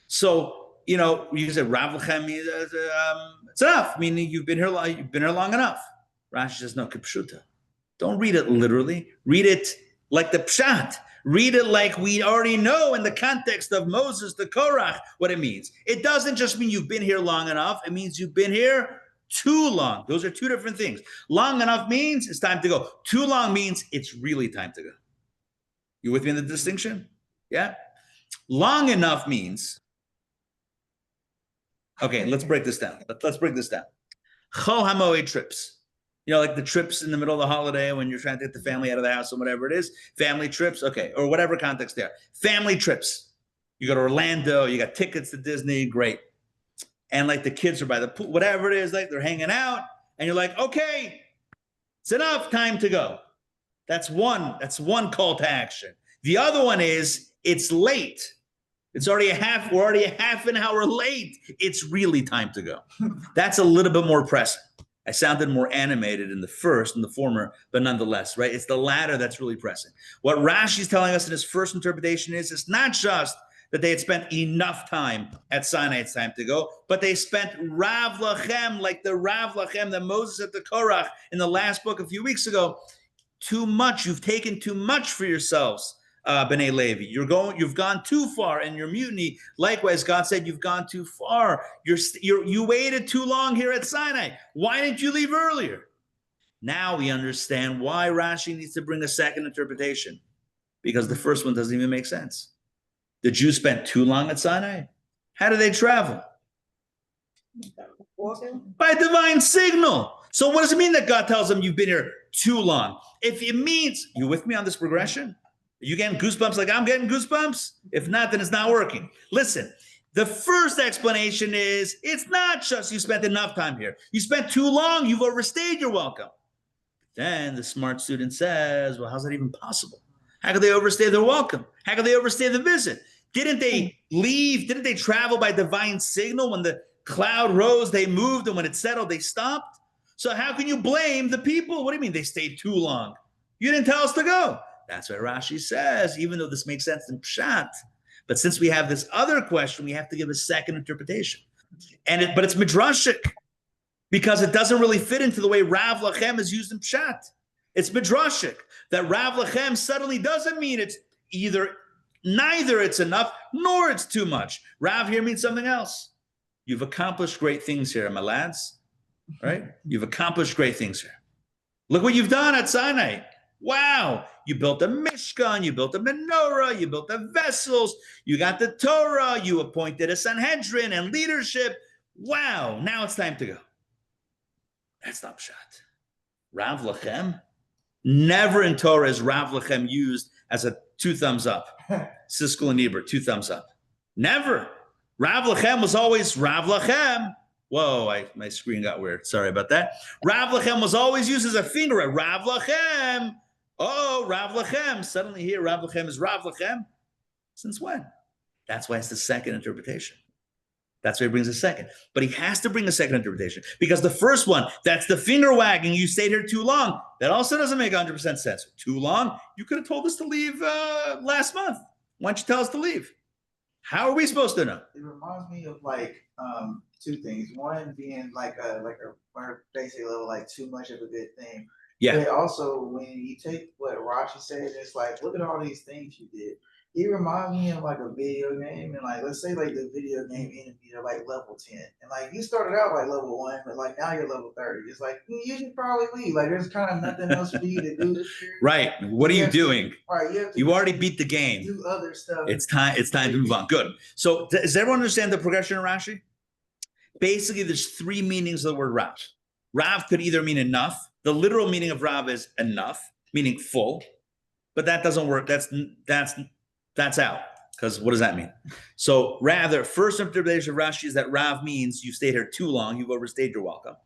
So, you said Rav lachem means it's enough, meaning you've been here long enough. Rashi says, no, kipshuta. Don't read it literally. Read it like the pshat. Read it like we already know in the context of Moses, the Korach, what it means. It doesn't just mean you've been here long enough. It means you've been here too long. Those are 2 different things. Long enough means it's time to go. Too long means it's really time to go. You with me in the distinction? Yeah? Long enough means, okay, let's break this down. Let's break this down. Chol HaMoed trips. Like the trips in the middle of the holiday when you're trying to get the family out of the house or whatever it is. Family trips, okay, or whatever context they are. Family trips. You go to Orlando, you got tickets to Disney, great. And like the kids are by the pool, whatever it is, like they're hanging out, and you're like, okay, it's enough, time to go. That's one call to action. The other one is it's late. We're already a half an hour late. It's really time to go. That's a little bit more pressing. I sounded more animated in the first and the former, but nonetheless, right? It's the latter that's really pressing. What Rashi's telling us in his first interpretation is it's not just that they had spent enough time at Sinai, it's time to go, but they spent Rav Lachem, like the Rav Lachem that Moses at the Korach in the last book a few weeks ago. Too much. You've taken too much for yourselves, B'nai Levi. You've gone too far in your mutiny. Likewise, God said, you've gone too far. You waited too long here at Sinai. Why didn't you leave earlier? Now we understand why Rashi needs to bring a second interpretation, because the first one doesn't even make sense. The Jews spent too long at Sinai. How did they travel? By divine signal. So what does it mean that God tells them you've been here too long? If it means, you with me on this progression? Are you getting goosebumps like I'm getting goosebumps? If not, then it's not working. Listen, the first explanation is it's not just you spent enough time here. You spent too long. You've overstayed your welcome. Then the smart student says, well, how's that even possible? How could they overstay their welcome? How could they overstay the visit? Didn't they leave? Didn't they travel by divine signal? When the cloud rose, they moved, and when it settled, they stopped. So how can you blame the people? What do you mean they stayed too long? You didn't tell us to go. That's what Rashi says, even though this makes sense in Pshat. But since we have this other question, we have to give a second interpretation. But it's midrashic, because it doesn't really fit into the way Rav Lachem is used in Pshat. It's midrashic that Rav Lachem suddenly doesn't mean it's neither it's enough nor it's too much. Rav here means something else. You've accomplished great things here, my lads, right? You've accomplished great things here. Look what you've done at Sinai. Wow. You built a Mishkan, you built a menorah, you built the vessels, you got the Torah, you appointed a Sanhedrin and leadership. Wow. Now it's time to go. That's not Pshat. Rav Lachem. Never in Torah is Rav Lachem used as a 2 thumbs up. Siskel and Ebert, 2 thumbs up. Never. Rav Lachem was always Rav Lachem. Whoa, my screen got weird. Sorry about that. Rav Lachem was always used as a finger at Rav Lachem. Oh, Rav Lachem. Suddenly here, Rav Lachem is Rav Lachem. Since when? That's why it's the second interpretation. That's why he brings a second. But he has to bring a second interpretation, because the first one, that's the finger wagging. You stayed here too long. That also doesn't make 100% sense. Too long? You could have told us to leave last month. Why don't you tell us to leave? How are we supposed to know? It reminds me of like 2 things. One being like a basic level, like too much of a good thing. Yeah. But also when you take what Rashi said, it's like, look at all these things you did. It reminds me of like a video game, and like let's say like the video game enemy are like level 10, and like you started out like level 1, but like now you're level 30. It's like you should probably leave. Like there's kind of nothing else for you to do. Right. What are you doing? Right. You already beat the game. Do other stuff. It's time to move on. Good. So does everyone understand the progression in Rashi? Basically, there's 3 meanings of the word Rav. Rav could either mean enough. The literal meaning of Rav is enough, meaning full, but that doesn't work. That's out, because what does that mean? So rather, first interpretation of Rashi is that Rav means you stayed here too long, you've overstayed your welcome.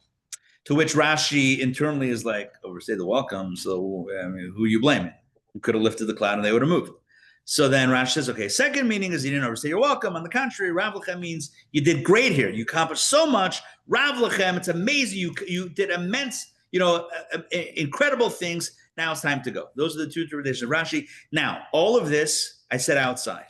To which Rashi internally is like, overstayed the welcome, so I mean, who are you blaming? Who could have lifted the cloud and they would have moved? So then Rashi says, okay, second meaning is you didn't overstay your welcome. On the contrary, Rav Lachem means you did great here. You accomplished so much. Rav Lachem, it's amazing. You did immense, incredible things. Now it's time to go. Those are the 2 interpretations of Rashi. Now, all of this I said outside,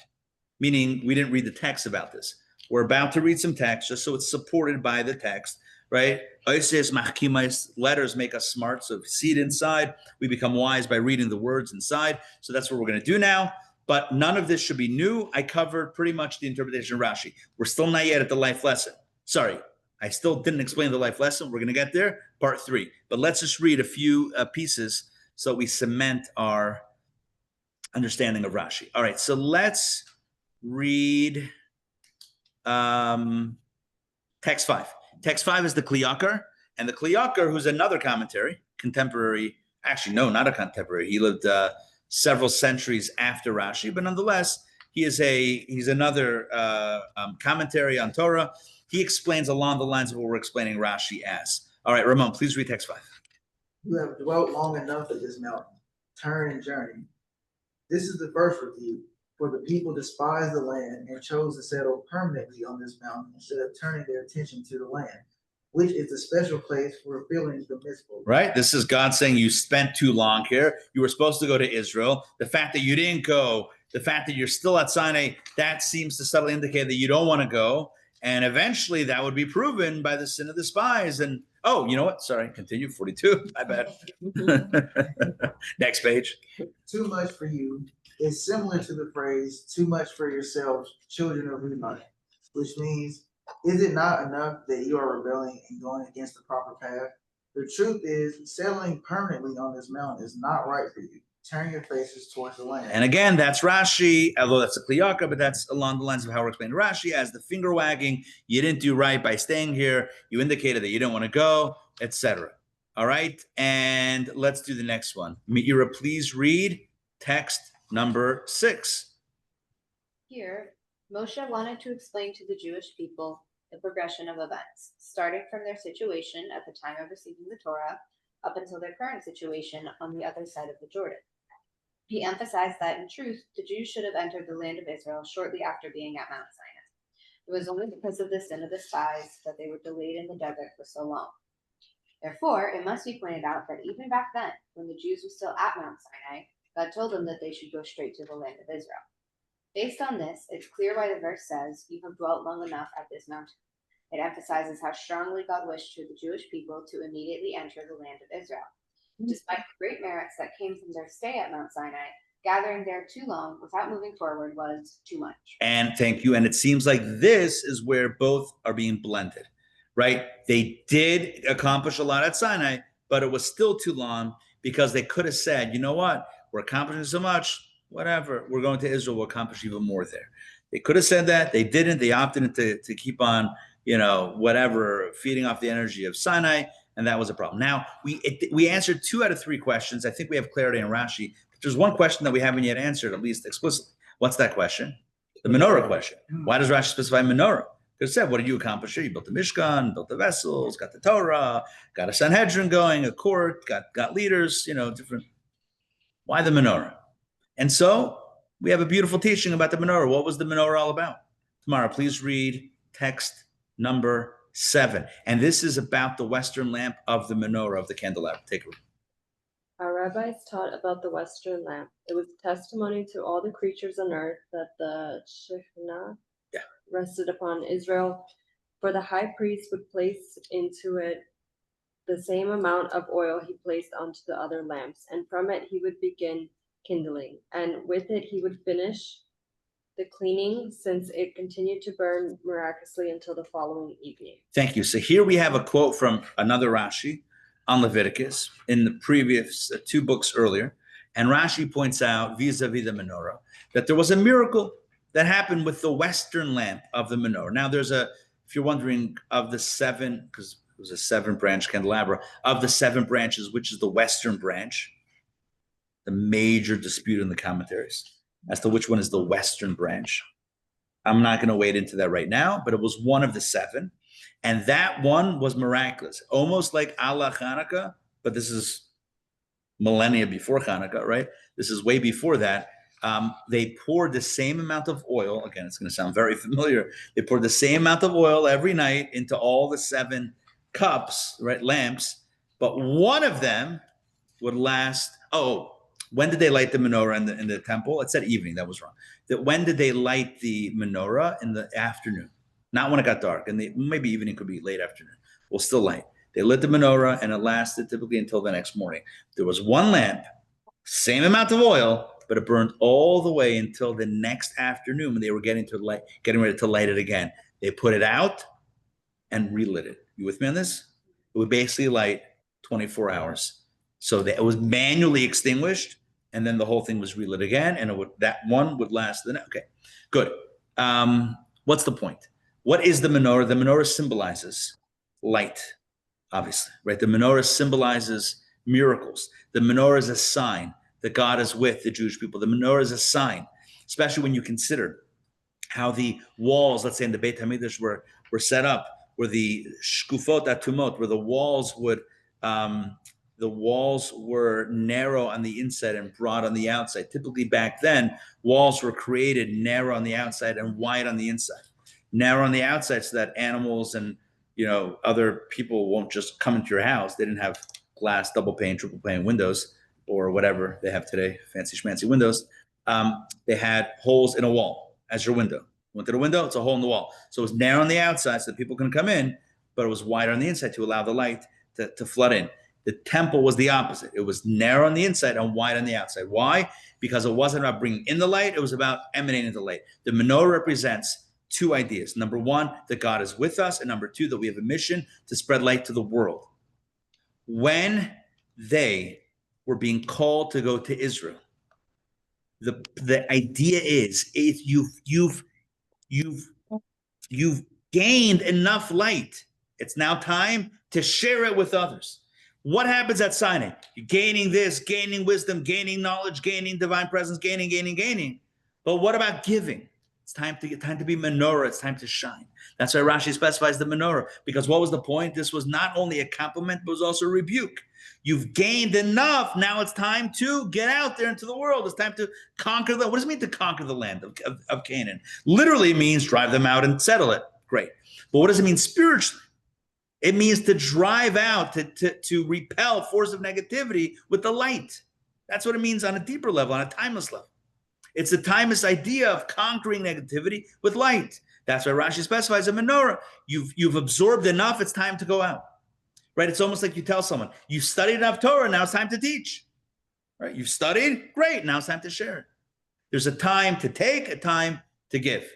meaning we didn't read the text about this. We're about to read some text just so it's supported by the text, right? Letters make us smart, so if you see it inside, we become wise by reading the words inside. So that's what we're going to do now. But none of this should be new. I covered pretty much the interpretation of Rashi. We're still not yet at the life lesson. Sorry, I still didn't explain the life lesson. We're going to get there, part 3. But let's just read a few pieces so we cement our understanding of Rashi. All right, so let's read text 5. Text 5 is the Kli Yakar, and the Kli Yakar, who's another commentary, contemporary, actually, no, not a contemporary. He lived several centuries after Rashi, but nonetheless, he's another commentary on Torah. He explains along the lines of what we're explaining Rashi as. All right, Ramon, please read text 5. You have dwelt long enough at this mountain. Turn and journey. This is the first review, for the people despised the land and chose to settle permanently on this mountain instead of turning their attention to the land. which is the special place for fulfilling the mitzvah. Right? This is God saying you spent too long here. You were supposed to go to Israel. The fact that you didn't go, the fact that you're still at Sinai, that seems to subtly indicate that you don't want to go. And eventually that would be proven by the sin of the spies. And oh, you know what? Sorry, continue. 42. My bad. Next page. Too much for you is similar to the phrase too much for yourselves, children of Levi, which means, is it not enough that you are rebelling and going against the proper path? The truth is, settling permanently on this mountain is not right for you. Turn your faces towards the land. And again, that's Rashi, although that's a kliyaka, but that's along the lines of how we're explaining Rashi as the finger wagging. You didn't do right by staying here. You indicated that you didn't want to go, etc. All right, and let's do the next one. Meira, please read text number 6. Here, Moshe wanted to explain to the Jewish people the progression of events, starting from their situation at the time of receiving the Torah up until their current situation on the other side of the Jordan. He emphasized that, in truth, the Jews should have entered the land of Israel shortly after being at Mount Sinai. It was only because of the sin of the spies that they were delayed in the desert for so long. Therefore, it must be pointed out that even back then, when the Jews were still at Mount Sinai, God told them that they should go straight to the land of Israel. Based on this, it's clear why the verse says, "You have dwelt long enough at this mountain." It emphasizes how strongly God wished for the Jewish people to immediately enter the land of Israel. Despite the great merits that came from their stay at Mount Sinai, gathering there too long without moving forward was too much. And thank you. And it seems like this is where both are being blended, right? They did accomplish a lot at Sinai, but it was still too long because they could have said, you know what? We're accomplishing so much, whatever. We're going to Israel. We'll accomplish even more there. They could have said that. They didn't. They opted to keep on, whatever, feeding off the energy of Sinai. And that was a problem. Now, we answered 2 out of 3 questions. I think we have clarity in Rashi. There's one question that we haven't yet answered, at least explicitly. What's that question? The menorah question. Why does Rashi specify menorah? Because it said, what did you accomplish here? You built the Mishkan, built the vessels, got the Torah, got a Sanhedrin going, a court, got leaders, different. Why the menorah? And so we have a beautiful teaching about the menorah. What was the menorah all about? Tamara, please read text number 7. And this is about the western lamp of the menorah of the candelabra. Take it. Our rabbis taught about the western lamp. It was a testimony to all the creatures on earth that the Shekhinah rested upon Israel. For the high priest would place into it the same amount of oil he placed onto the other lamps, and from it he would begin kindling, and with it he would finish the cleaning, since it continued to burn miraculously until the following evening. Thank you. So here we have a quote from another Rashi on Leviticus in the previous 2 books earlier. And Rashi points out, vis-a-vis the menorah, that there was a miracle that happened with the western lamp of the menorah. Now if you're wondering, of the 7, because it was a 7-branch candelabra, of the 7 branches, which is the western branch, the major dispute in the commentaries as to which one is the western branch. I'm not going to wade into that right now, but it was one of the 7. And that one was miraculous, almost like Allah Hanukkah, but this is millennia before Hanukkah, right? This is way before that. They poured the same amount of oil. Again, it's going to sound very familiar. They poured the same amount of oil every night into all the 7 cups, right? Lamps. But one of them would last. When did they light the menorah in the temple? It said evening. That was wrong. When did they light the menorah? In the afternoon, not when it got dark. And maybe evening could be late afternoon. Well, still light. They lit the menorah, and it lasted typically until the next morning. There was one lamp, same amount of oil, but it burned all the way until the next afternoon when they were getting ready to light it again. They put it out and relit it. You with me on this? It would basically light 24 hours. So it was manually extinguished, and then the whole thing was relit again, and that one would last the next. Okay, good. What's the point? What is the menorah? The menorah symbolizes light, obviously, right? The menorah symbolizes miracles. The menorah is a sign that God is with the Jewish people. The menorah is a sign, especially when you consider how the walls, let's say in the Beit HaMikdash, were set up, where the shkufot atumot, where the walls were narrow on the inside and broad on the outside. Typically back then, walls were created narrow on the outside and wide on the inside. Narrow on the outside so that animals and other people won't just come into your house. They didn't have glass, double pane, triple pane windows or whatever they have today, fancy schmancy windows. They had holes in a wall as your window. Went to the window, it's a hole in the wall. So it was narrow on the outside so that people can come in, but it was wider on the inside to allow the light to flood in. The temple was the opposite. It was narrow on the inside and wide on the outside. Why? Because it wasn't about bringing in the light. It was about emanating the light. The menorah represents two ideas. Number one, that God is with us. And number two, that we have a mission to spread light to the world. When they were being called to go to Israel, the idea is you've gained enough light. It's now time to share it with others. What happens at Sinai? You're gaining this, gaining wisdom, gaining knowledge, gaining divine presence, gaining. But what about giving? It's time to be menorah. It's time to shine. That's why Rashi specifies the menorah. Because what was the point? This was not only a compliment, but it was also a rebuke. You've gained enough. Now it's time to get out there into the world. It's time to conquer what does it mean to conquer the land of Canaan? Literally means drive them out and settle it. Great. But what does it mean spiritually? It means to drive out, to repel force of negativity with the light. That's what it means on a deeper level, on a timeless level. It's the timeless idea of conquering negativity with light. That's why Rashi specifies a menorah. You've absorbed enough, it's time to go out. Right? It's almost like you tell someone, you've studied enough Torah, now it's time to teach. Right? You've studied, great, now it's time to share it. There's a time to take, a time to give.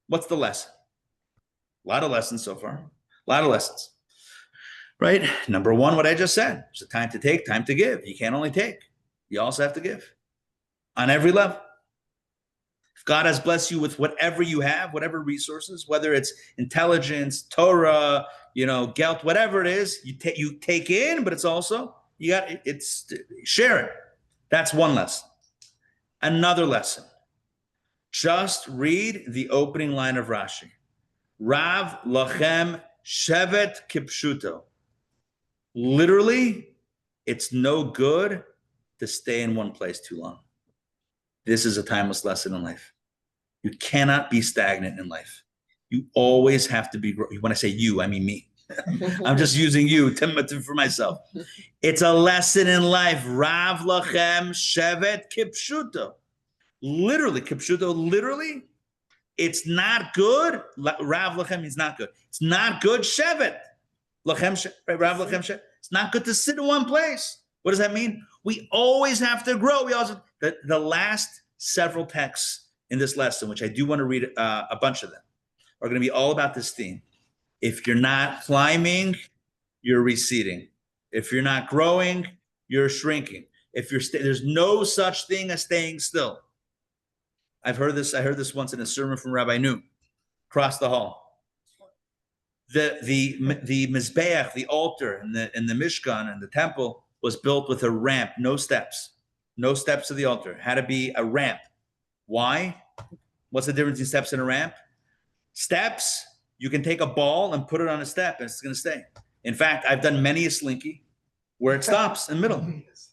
What's the lesson? A lot of lessons so far. A lot of lessons. Right? Number one, what I just said. There's a time to take, time to give. You can't only take. You also have to give. On every level. If God has blessed you with whatever you have, whatever resources, whether it's intelligence, Torah, gelt, whatever it is, you take in, but it's also, it's share it. That's one lesson. Another lesson. Just read the opening line of Rashi. Rav lachem shevet kipshuto. Literally, it's no good to stay in one place too long. This is a timeless lesson in life. You cannot be stagnant in life. You always have to be, when I say you, I mean me. I'm just using you for myself. It's a lesson in life. Rav lachem shevet kipshuto. Literally, kipshuto, literally, it's not good. Rav lachem means not good. It's not good, shevet. Lachem, right? Rav lachem shevet. It's not good to sit in one place. What does that mean? We always have to grow. The last several texts in this lesson, which I do want to read a bunch of them, are going to be all about this theme. If you're not climbing, you're receding. If you're not growing, you're shrinking. If there's no such thing as staying still. I heard this once in a sermon from Rabbi Nu, across the hall. The Mizbeach, the altar, and the Mishkan and the temple was built with a ramp, no steps to the altar. Had to be a ramp. Why? What's the difference between steps and a ramp? Steps, you can take a ball and put it on a step and it's going to stay. In fact, I've done many a slinky where it stops in the middle.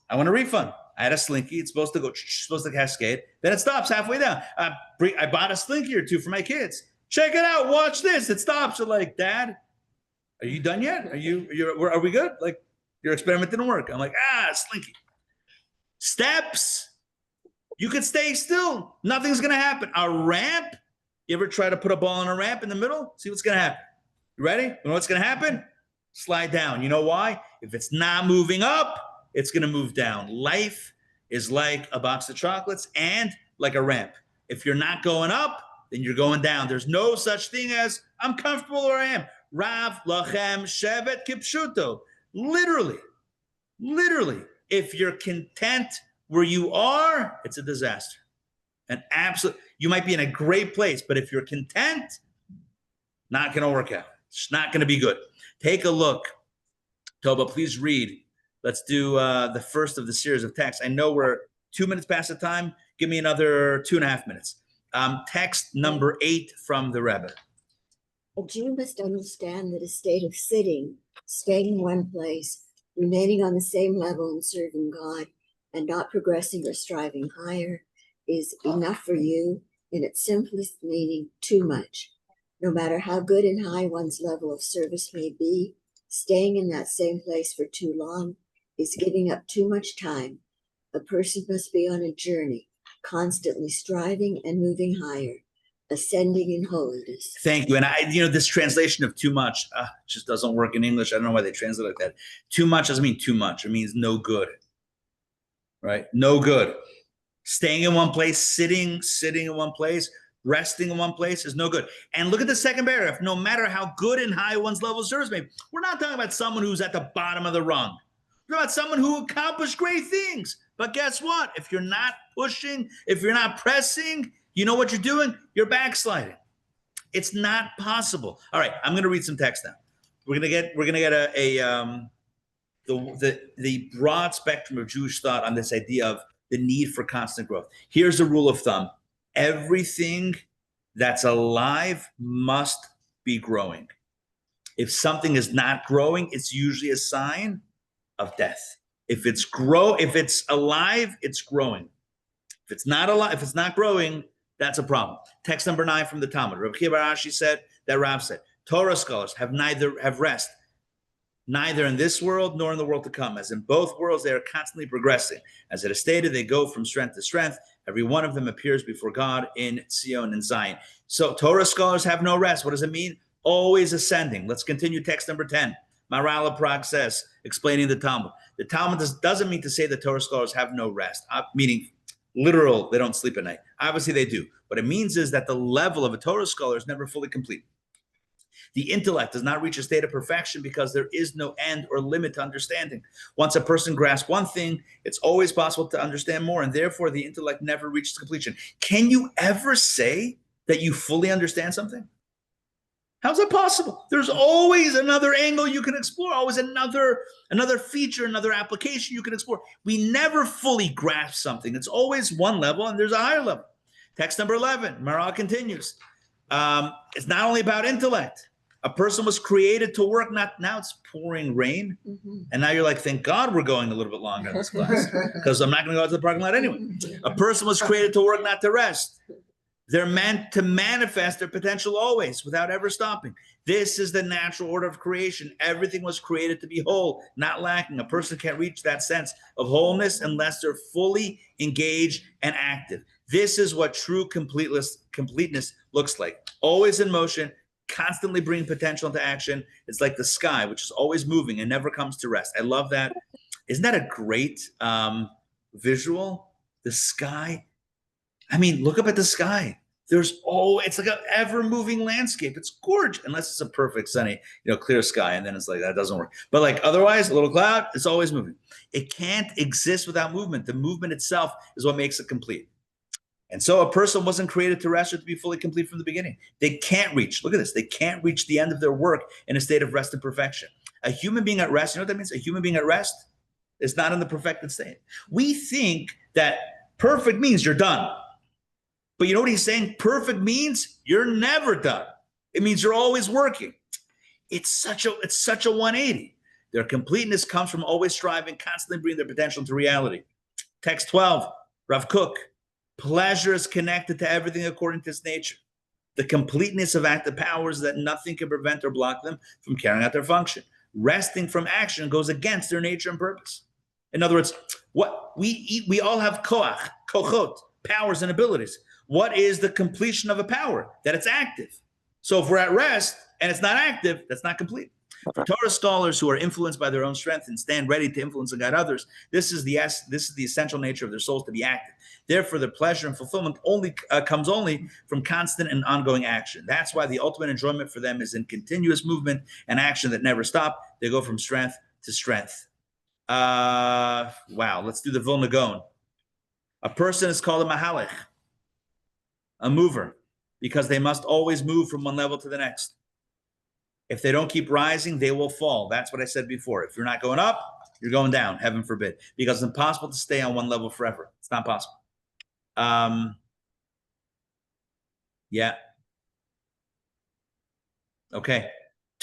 I want a refund. I had a slinky. It's supposed to cascade. Then it stops halfway down. I bought a slinky or two for my kids. Check it out. Watch this. It stops. They're like, Dad, are you done yet? Are we good? Like, your experiment didn't work. I'm like, slinky. Steps. You could stay still. Nothing's going to happen. A ramp. You ever try to put a ball on a ramp in the middle? See what's going to happen. You ready? You know what's going to happen? Slide down. You know why? If it's not moving up, it's going to move down. Life is like a box of chocolates and like a ramp. If you're not going up, then you're going down. There's no such thing as I'm comfortable where I am. Rav lachem shevet kipshuto. Literally, if you're content where you are, it's a disaster. You might be in a great place, but if you're content, not going to work out. It's not going to be good. Take a look. Toba, please read. Let's do the first of the series of texts. I know we're 2 minutes past the time. Give me another 2.5 minutes. Text number 8 from the Rebbe. A Jew must understand that a state of sitting, staying in one place, remaining on the same level and serving God, and not progressing or striving higher, is enough for you, in its simplest meaning, too much. No matter how good and high one's level of service may be, staying in that same place for too long is giving up too much time. A person must be on a journey, constantly striving and moving higher, ascending in holiness. Thank you. And this translation of too much just doesn't work in English. I don't know why they translate it like that. Too much doesn't mean too much. It means no good, right? No good. Staying in one place, sitting in one place, resting in one place is no good. And look at the second paragraph. No matter how good and high one's level of service may be. We're not talking about someone who's at the bottom of the rung. We're talking about someone who accomplished great things. But guess what? If you're not pushing, if you're not pressing, you know what you're doing? You're backsliding. It's not possible. All right, I'm going to read some text now. We're going to get the broad spectrum of Jewish thought on this idea of the need for constant growth. Here's a rule of thumb. Everything that's alive must be growing. If something is not growing, it's usually a sign of death. If it's alive, it's growing. If it's not alive, if it's not growing, that's a problem. Text number 9 from the Talmud. Rabbi Rashi said that Rav said, Torah scholars have rest, neither in this world nor in the world to come. As in both worlds, they are constantly progressing. As it is stated, they go from strength to strength. Every one of them appears before God in Zion and Zion. So Torah scholars have no rest. What does it mean? Always ascending. Let's continue text number 10. Maral Prague says, explaining the Talmud. The Talmud doesn't mean to say that Torah scholars have no rest, meaning literal, they don't sleep at night. Obviously they do. What it means is that the level of a Torah scholar is never fully complete. The intellect does not reach a state of perfection because there is no end or limit to understanding. Once a person grasps one thing, it's always possible to understand more, and therefore the intellect never reaches completion. Can you ever say that you fully understand something? How's that possible? There's always another angle you can explore, always another feature, another application you can explore. We never fully grasp something. It's always one level, and there's a higher level. Text number 11, Maral continues. It's not only about intellect. A person was created to work, now it's pouring rain. And now you're like, thank God we're going a little bit longer in this class because I'm not going to go out to the parking lot anyway. A person was created to work, not to rest. They're meant to manifest their potential always without ever stopping. This is the natural order of creation. Everything was created to be whole, not lacking. A person can't reach that sense of wholeness unless they're fully engaged and active. This is what true completeness looks like. Always in motion, constantly bringing potential into action. It's like the sky, which is always moving and never comes to rest. I love that. Isn't that a great visual? The sky. I mean, look up at the sky. It's like an ever-moving landscape. It's gorgeous, unless it's a perfect sunny, clear sky, and then it's like that doesn't work. But like otherwise, a little cloud, it's always moving. It can't exist without movement. The movement itself is what makes it complete. And so a person wasn't created to rest or to be fully complete from the beginning. They can't reach, look at this, they can't reach the end of their work in a state of rest and perfection. A human being at rest, you know what that means? A human being at rest is not in the perfected state. We think that perfect means you're done. But you know what he's saying? Perfect means you're never done. It means you're always working. It's such a 180. Their completeness comes from always striving, constantly bringing their potential into reality. Text 12, Rav Kook. Pleasure is connected to everything according to its nature. The completeness of active powers that nothing can prevent or block them from carrying out their function. Resting from action goes against their nature and purpose. In other words, what we all have kochot, powers and abilities. What is the completion of a power? That it's active. So if we're at rest and it's not active, that's not complete. For Torah scholars who are influenced by their own strength and stand ready to influence and guide others, this is the essential nature of their souls to be active. Therefore, the pleasure and fulfillment comes only from constant and ongoing action. That's why the ultimate enjoyment for them is in continuous movement and action that never stop. They go from strength to strength. Wow, let's do the Vilna Gaon. A person is called a mahalech, a mover, because they must always move from one level to the next. If they don't keep rising, they will fall. That's what I said before. If you're not going up, you're going down, heaven forbid, because it's impossible to stay on one level forever. It's not possible. Yeah. Okay.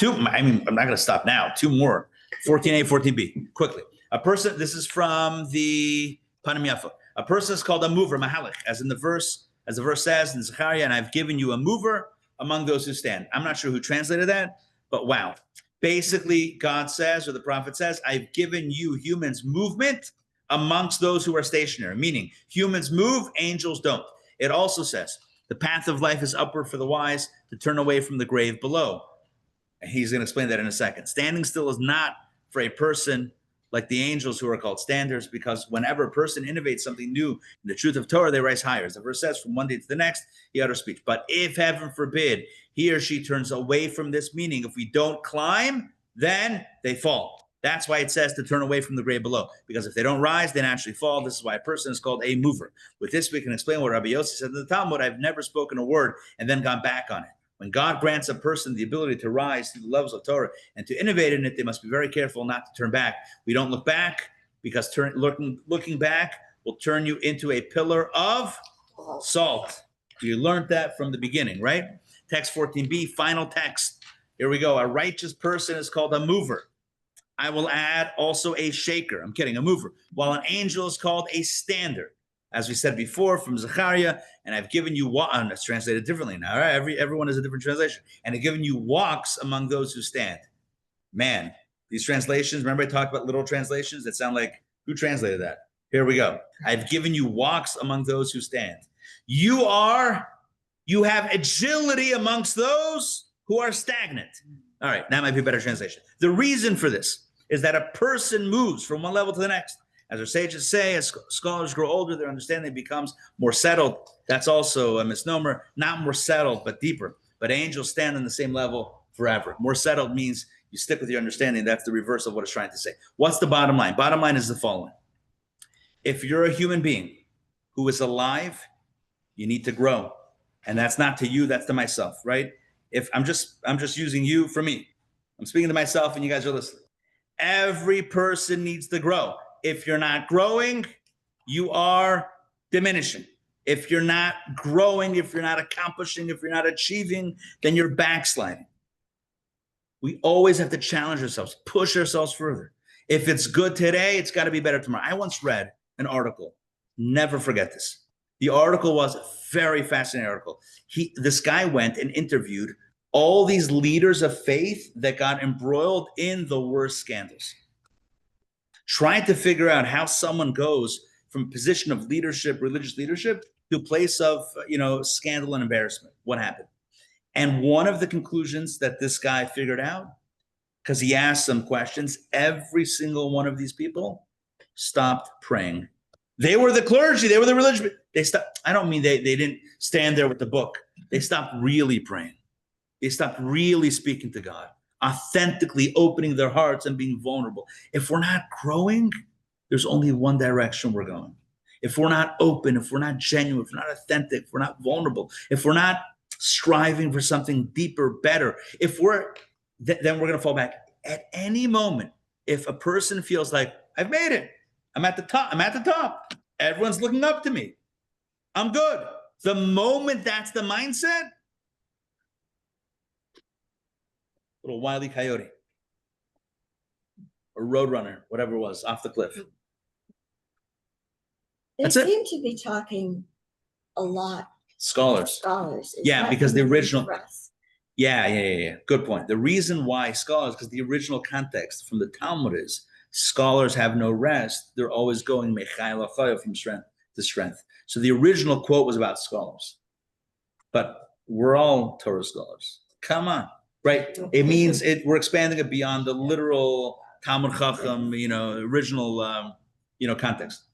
I'm not going to stop now. 2 more. 14a, 14b. Quickly. A person, this is from the Panim Yafa. A person is called a mover, mahalech, as the verse says in Zechariah, and I've given you a mover among those who stand. I'm not sure who translated that, but wow. Basically, God says, or the prophet says, I've given you humans movement amongst those who are stationary, meaning humans move, angels don't. It also says, the path of life is upward for the wise to turn away from the grave below. And he's going to explain that in a second. Standing still is not for a person like the angels who are called standers, because whenever a person innovates something new in the truth of Torah, they rise higher. As the verse says, from one day to the next, he utters speech. But if, heaven forbid, he or she turns away from this, meaning if we don't climb, then they fall. That's why it says to turn away from the grave below, because if they don't rise, they naturally fall. This is why a person is called a mover. With this, we can explain what Rabbi Yossi said in the Talmud, I've never spoken a word and then gone back on it. When God grants a person the ability to rise through the levels of Torah and to innovate in it, they must be very careful not to turn back. We don't look back, because looking back will turn you into a pillar of salt. You learned that from the beginning, right? Text 14b, final text. Here we go. A righteous person is called a mover. I will add also a shaker. I'm kidding, a mover. While an angel is called a stander. As we said before from Zechariah, and I've given you, and it's translated differently now, right? Everyone has a different translation. And I've given you walks among those who stand. Man, these translations, remember I talked about literal translations that sound like, who translated that? Here we go. I've given you walks among those who stand. You have agility amongst those who are stagnant. All right, that might be a better translation. The reason for this is that a person moves from one level to the next. As our sages say, as scholars grow older, their understanding becomes more settled. That's also a misnomer, not more settled, but deeper. But angels stand on the same level forever. More settled means you stick with your understanding. That's the reverse of what it's trying to say. What's the bottom line? Bottom line is the following. If you're a human being who is alive, you need to grow. And that's not to you, that's to myself, right? If I'm just using you for me. I'm speaking to myself and you guys are listening. Every person needs to grow. If you're not growing, you are diminishing. If you're not growing, if you're not accomplishing, if you're not achieving, then you're backsliding. We always have to challenge ourselves, push ourselves further. If it's good today, it's got to be better tomorrow. I once read an article. Never forget this. The article was a very fascinating article. This guy went and interviewed all these leaders of faith that got embroiled in the worst scandals. Trying to figure out how someone goes from a position of leadership, religious leadership, to a place of, scandal and embarrassment. What happened? And one of the conclusions that this guy figured out, because he asked some questions, every single one of these people stopped praying. They were the clergy, they were the religious. They stopped. I don't mean they didn't stand there with the book. They stopped really praying. They stopped really speaking to God, authentically opening their hearts and being vulnerable. If we're not growing, there's only one direction we're going. If we're not open, if we're not genuine, if we're not authentic, if we're not vulnerable, if we're not striving for something deeper, better, then we're going to fall back. At any moment, if a person feels like, I've made it, I'm at the top, everyone's looking up to me, I'm good. The moment that's the mindset, little Wile E. Coyote or Roadrunner, whatever it was, off the cliff. They seem to be talking a lot. Scholars. Yeah, because the original. Yeah. Good point. The reason why scholars, because the original context from the Talmud is scholars have no rest. They're always going from strength to strength. So the original quote was about scholars. But we're all Torah scholars. Come on. Right? It means we're expanding it beyond the literal Talmud Chacham, original, context.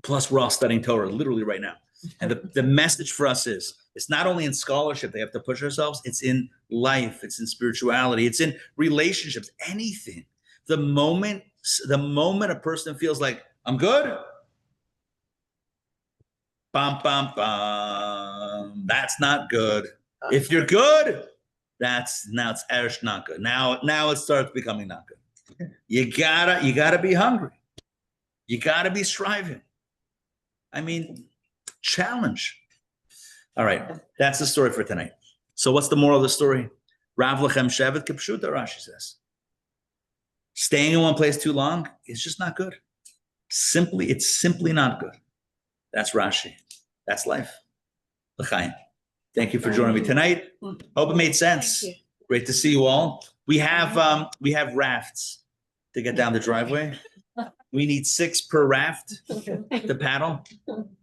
Plus, we're all studying Torah literally right now. And the message for us is, it's not only in scholarship they have to push ourselves, it's in life, it's in spirituality, it's in relationships, anything. The moment a person feels like, I'm good, that's not good. If you're good, now it's Erish not good. Now it starts becoming not good. You gotta be hungry. You gotta be striving. I mean, challenge. All right, that's the story for tonight. So what's the moral of the story? Rav Lechem Shevet Kipshuta, Rashi says. Staying in one place too long is just not good. It's simply not good. That's Rashi. That's life. L'chaim. Thank you for joining me tonight. Hope it made sense. Thank Great to see you all. We have rafts to get down the driveway. We need 6 per raft to paddle.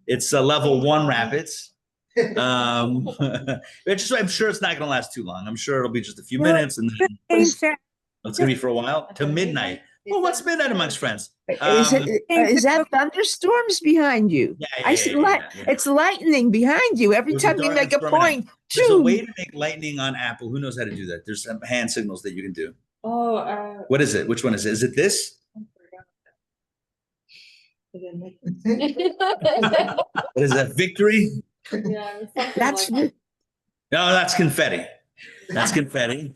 It's a level 1 rapids. I'm sure it's not going to last too long. I'm sure it'll be just a few minutes, and then it's going to be for a while to midnight. Well, what's midnight amongst friends? Is that thunderstorms behind you? I see it's lightning behind you every There's a time you dark make a storm right now. point. There's a Choo! way to make lightning on Apple. Who knows how to do that? There's some hand signals that you can do. Oh, What is it? Which one is it? Is it this? What is that? Victory? yeah, That's like No, that's confetti. That's confetti.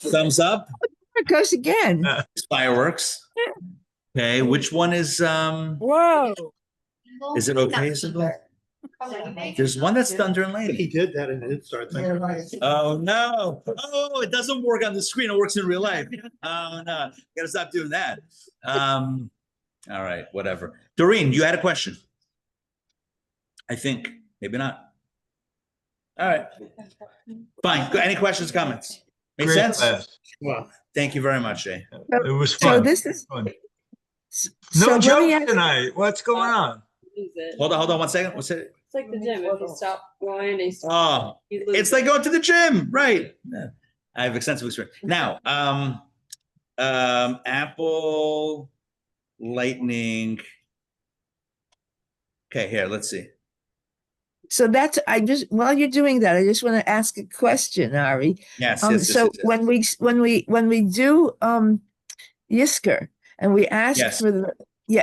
Thumbs up. it goes again. Fireworks. Okay, which one is Whoa. is it okay, Isabel? There's one that's thunder and He lightning. did that and it started thinking. Oh no. Oh, it doesn't work on the screen. It works in real life. Oh no. Gotta stop doing that. All right, whatever. Doreen, you had a question. I think. Maybe not. All right. Fine. Any questions, comments? Make Great sense? class. Well, Thank you very much, Jay. It was So fun. this is Fun. so No let me jokes ask- tonight. What's going on? lose it. Hold on 1 second. What's it? It's like the gym. If you stop going, you Oh, you lose it's it. like going to the gym, right? Yeah. I have extensive experience. Now, Apple Lightning. Okay, here, let's see. So that's while you're doing that, I just want to ask a question, Ari. Yes, So when we do Yisker and we ask Yes. for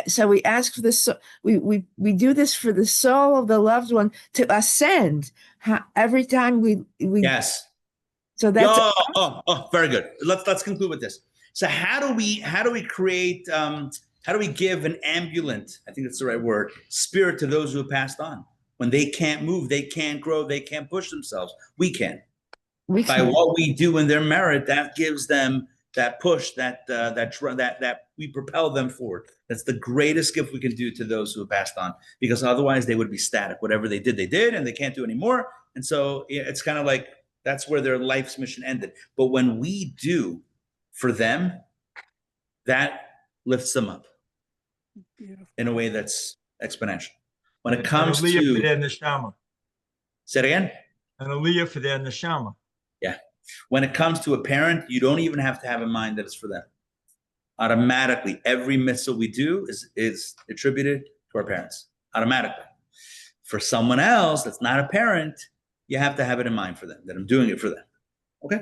so we ask for the we do this for the soul of the loved one to ascend every time we Yes. So that's Oh, very good. Let's conclude with this. So how do we create how do we give an ambulant, I think that's the right word, spirit to those who have passed on? When they can't move, they can't grow, they can't push themselves. We can. By what we do in their merit, that gives them that push, that we propel them forward. That's the greatest gift we can do to those who have passed on, because otherwise they would be static. Whatever they did, and they can't do anymore. And so it's kind of like that's where their life's mission ended. But when we do for them, that lifts them up in a way that's exponential. When it comes And Aliyah for to their neshama. say it again. And Aliyah for their neshama. Yeah. When it comes to a parent, you don't even have to have in mind that it's for them. Automatically, every mitzvah we do is attributed to our parents. Automatically. For someone else that's not a parent, you have to have it in mind for them, that I'm doing it for them. Okay?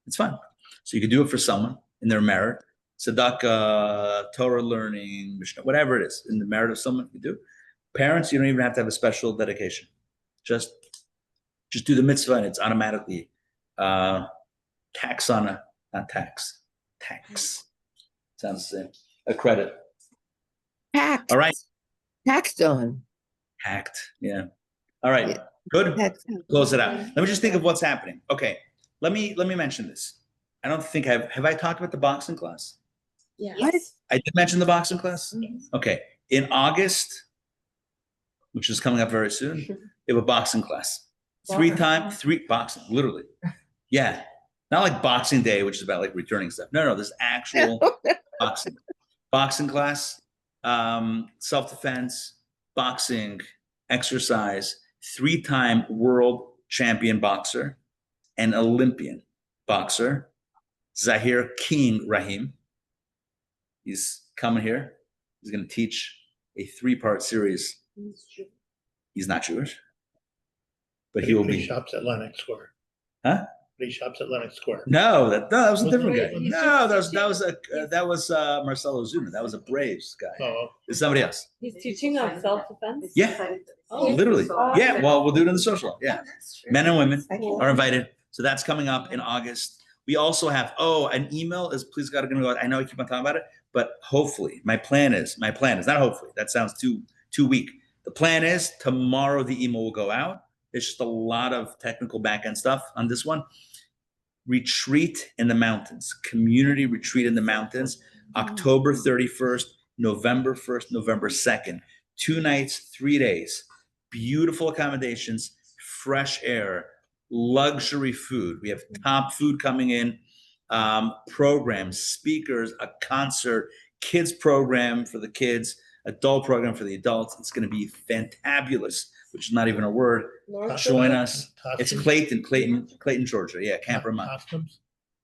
It's fine. So you can do it for someone in their merit, tzedakah, Torah learning, Mishnah, whatever it is, in the merit of someone you do. Parents, you don't even have to have a special dedication. Just do the mitzvah and it's automatically tax. Sounds the same. A credit. Tact. All right. Tacked on. Tact. Yeah. All right. Good. Close it out. Let me just think of what's happening. Okay. Let me mention this. I don't think have I talked about the boxing class? Yeah. Yes. I did mention the boxing class. Okay. In August, which is coming up very soon, they have a boxing class. 3 boxing, literally. Yeah. Not like Boxing Day, which is about like returning stuff. No, there's actual boxing class, self-defense, boxing, exercise, 3-time world champion boxer and Olympian boxer, Zahir King Rahim. He's coming here. He's going to teach a 3-part series. He's not Jewish, but he will be. He shops at Lenox Square. Huh? He shops at Lenox Square. No, that was a different Wait, guy. he's No, that was Marcelo Zuna. That was a Braves guy. Oh, It's somebody else. He's teaching on self-defense. Yeah, Oh. literally. Oh, Yeah, okay. well, we'll do it in the social. Yeah, men and women Cool. are invited. So that's coming up in August. We also have an email is please God going to go out. I know I keep on talking about it, but hopefully my plan is not hopefully. That sounds too weak. The plan is tomorrow the email will go out. There's just a lot of technical back-end stuff on this one. Retreat in the mountains, community retreat in the mountains, October 31st, November 1st, November 2nd, 2 nights, 3 days, beautiful accommodations, fresh air, luxury food. We have top food coming in, programs, speakers, a concert, kids program for the kids, adult program for the adults. It's going to be fantabulous, which is not even a word. Join us. It's Clayton, Georgia. Yeah, Camp Vermont. Costumes?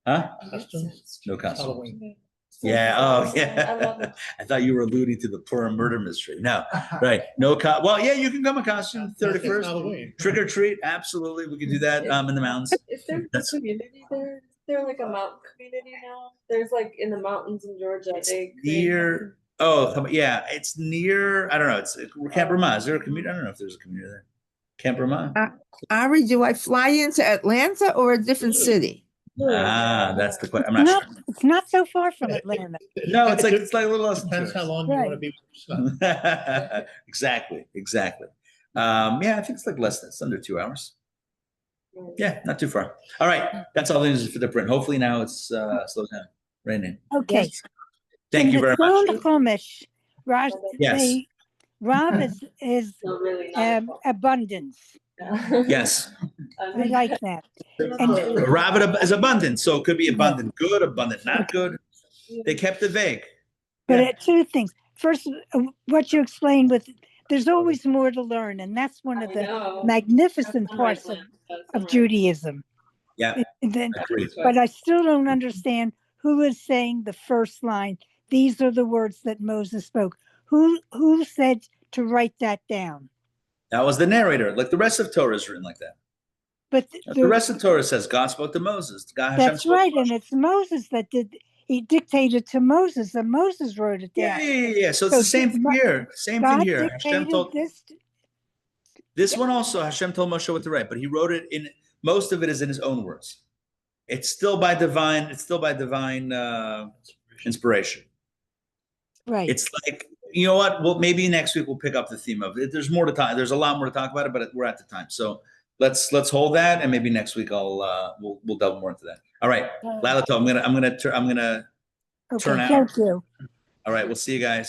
Huh? Costumes? No costumes. Halloween. Yeah. Oh, yeah. I love it. I thought you were alluding to the Purim murder mystery. No, right. No. Well, yeah, you can come in costume. 31st. Halloween. Trick or treat. Absolutely. We can do that in the mountains. Is there a community there? Is there like a mountain community now? There's like in the mountains in Georgia. They Near. Oh, yeah. It's near. I don't know. It's Camp Vermont. Is there a community? I don't know if there's a community there. Camp Vermont. Ari, do I fly into Atlanta or a different city? That's the question. I'm not sure. It's not so far from Atlanta. No, it's like a little less than Depends how long you want to be with your son. Exactly. Yeah, I think it's like less than, it's under 2 hours. Yeah, not too far. All right, that's all the news for the print. Hopefully now it's slows down. Raining. Okay. Thank you very much. In the Chumash, Yes. Rav is abundance. Yes. I like that. And Rabbit is abundant, so it could be abundant good, abundant not good. They kept it vague. But two things. First, what you explained with there's always more to learn, and that's one of the magnificent parts of Judaism. Yeah. But I still don't understand who is saying the first line. These are the words that Moses spoke. Who said to write that down? That was the narrator. Like the rest of Torah is written like that. But the rest of Torah says God spoke to Moses. That's right, and it's Moses that did. He dictated to Moses, and Moses wrote it down. Yeah. So it's the same thing here. Same thing here. Hashem told this one also. Hashem told Moshe what to write, but he wrote it in. Most of it is in his own words. It's still by divine. Inspiration. Right. It's like, you know what? Well, maybe next week we'll pick up the theme of it. There's more to talk. There's a lot more to talk about it, but we're at the time. So let's hold that, and maybe next week we'll delve more into that. All right, Lalato, I'm gonna turn out. Thank you. All right, we'll see you guys.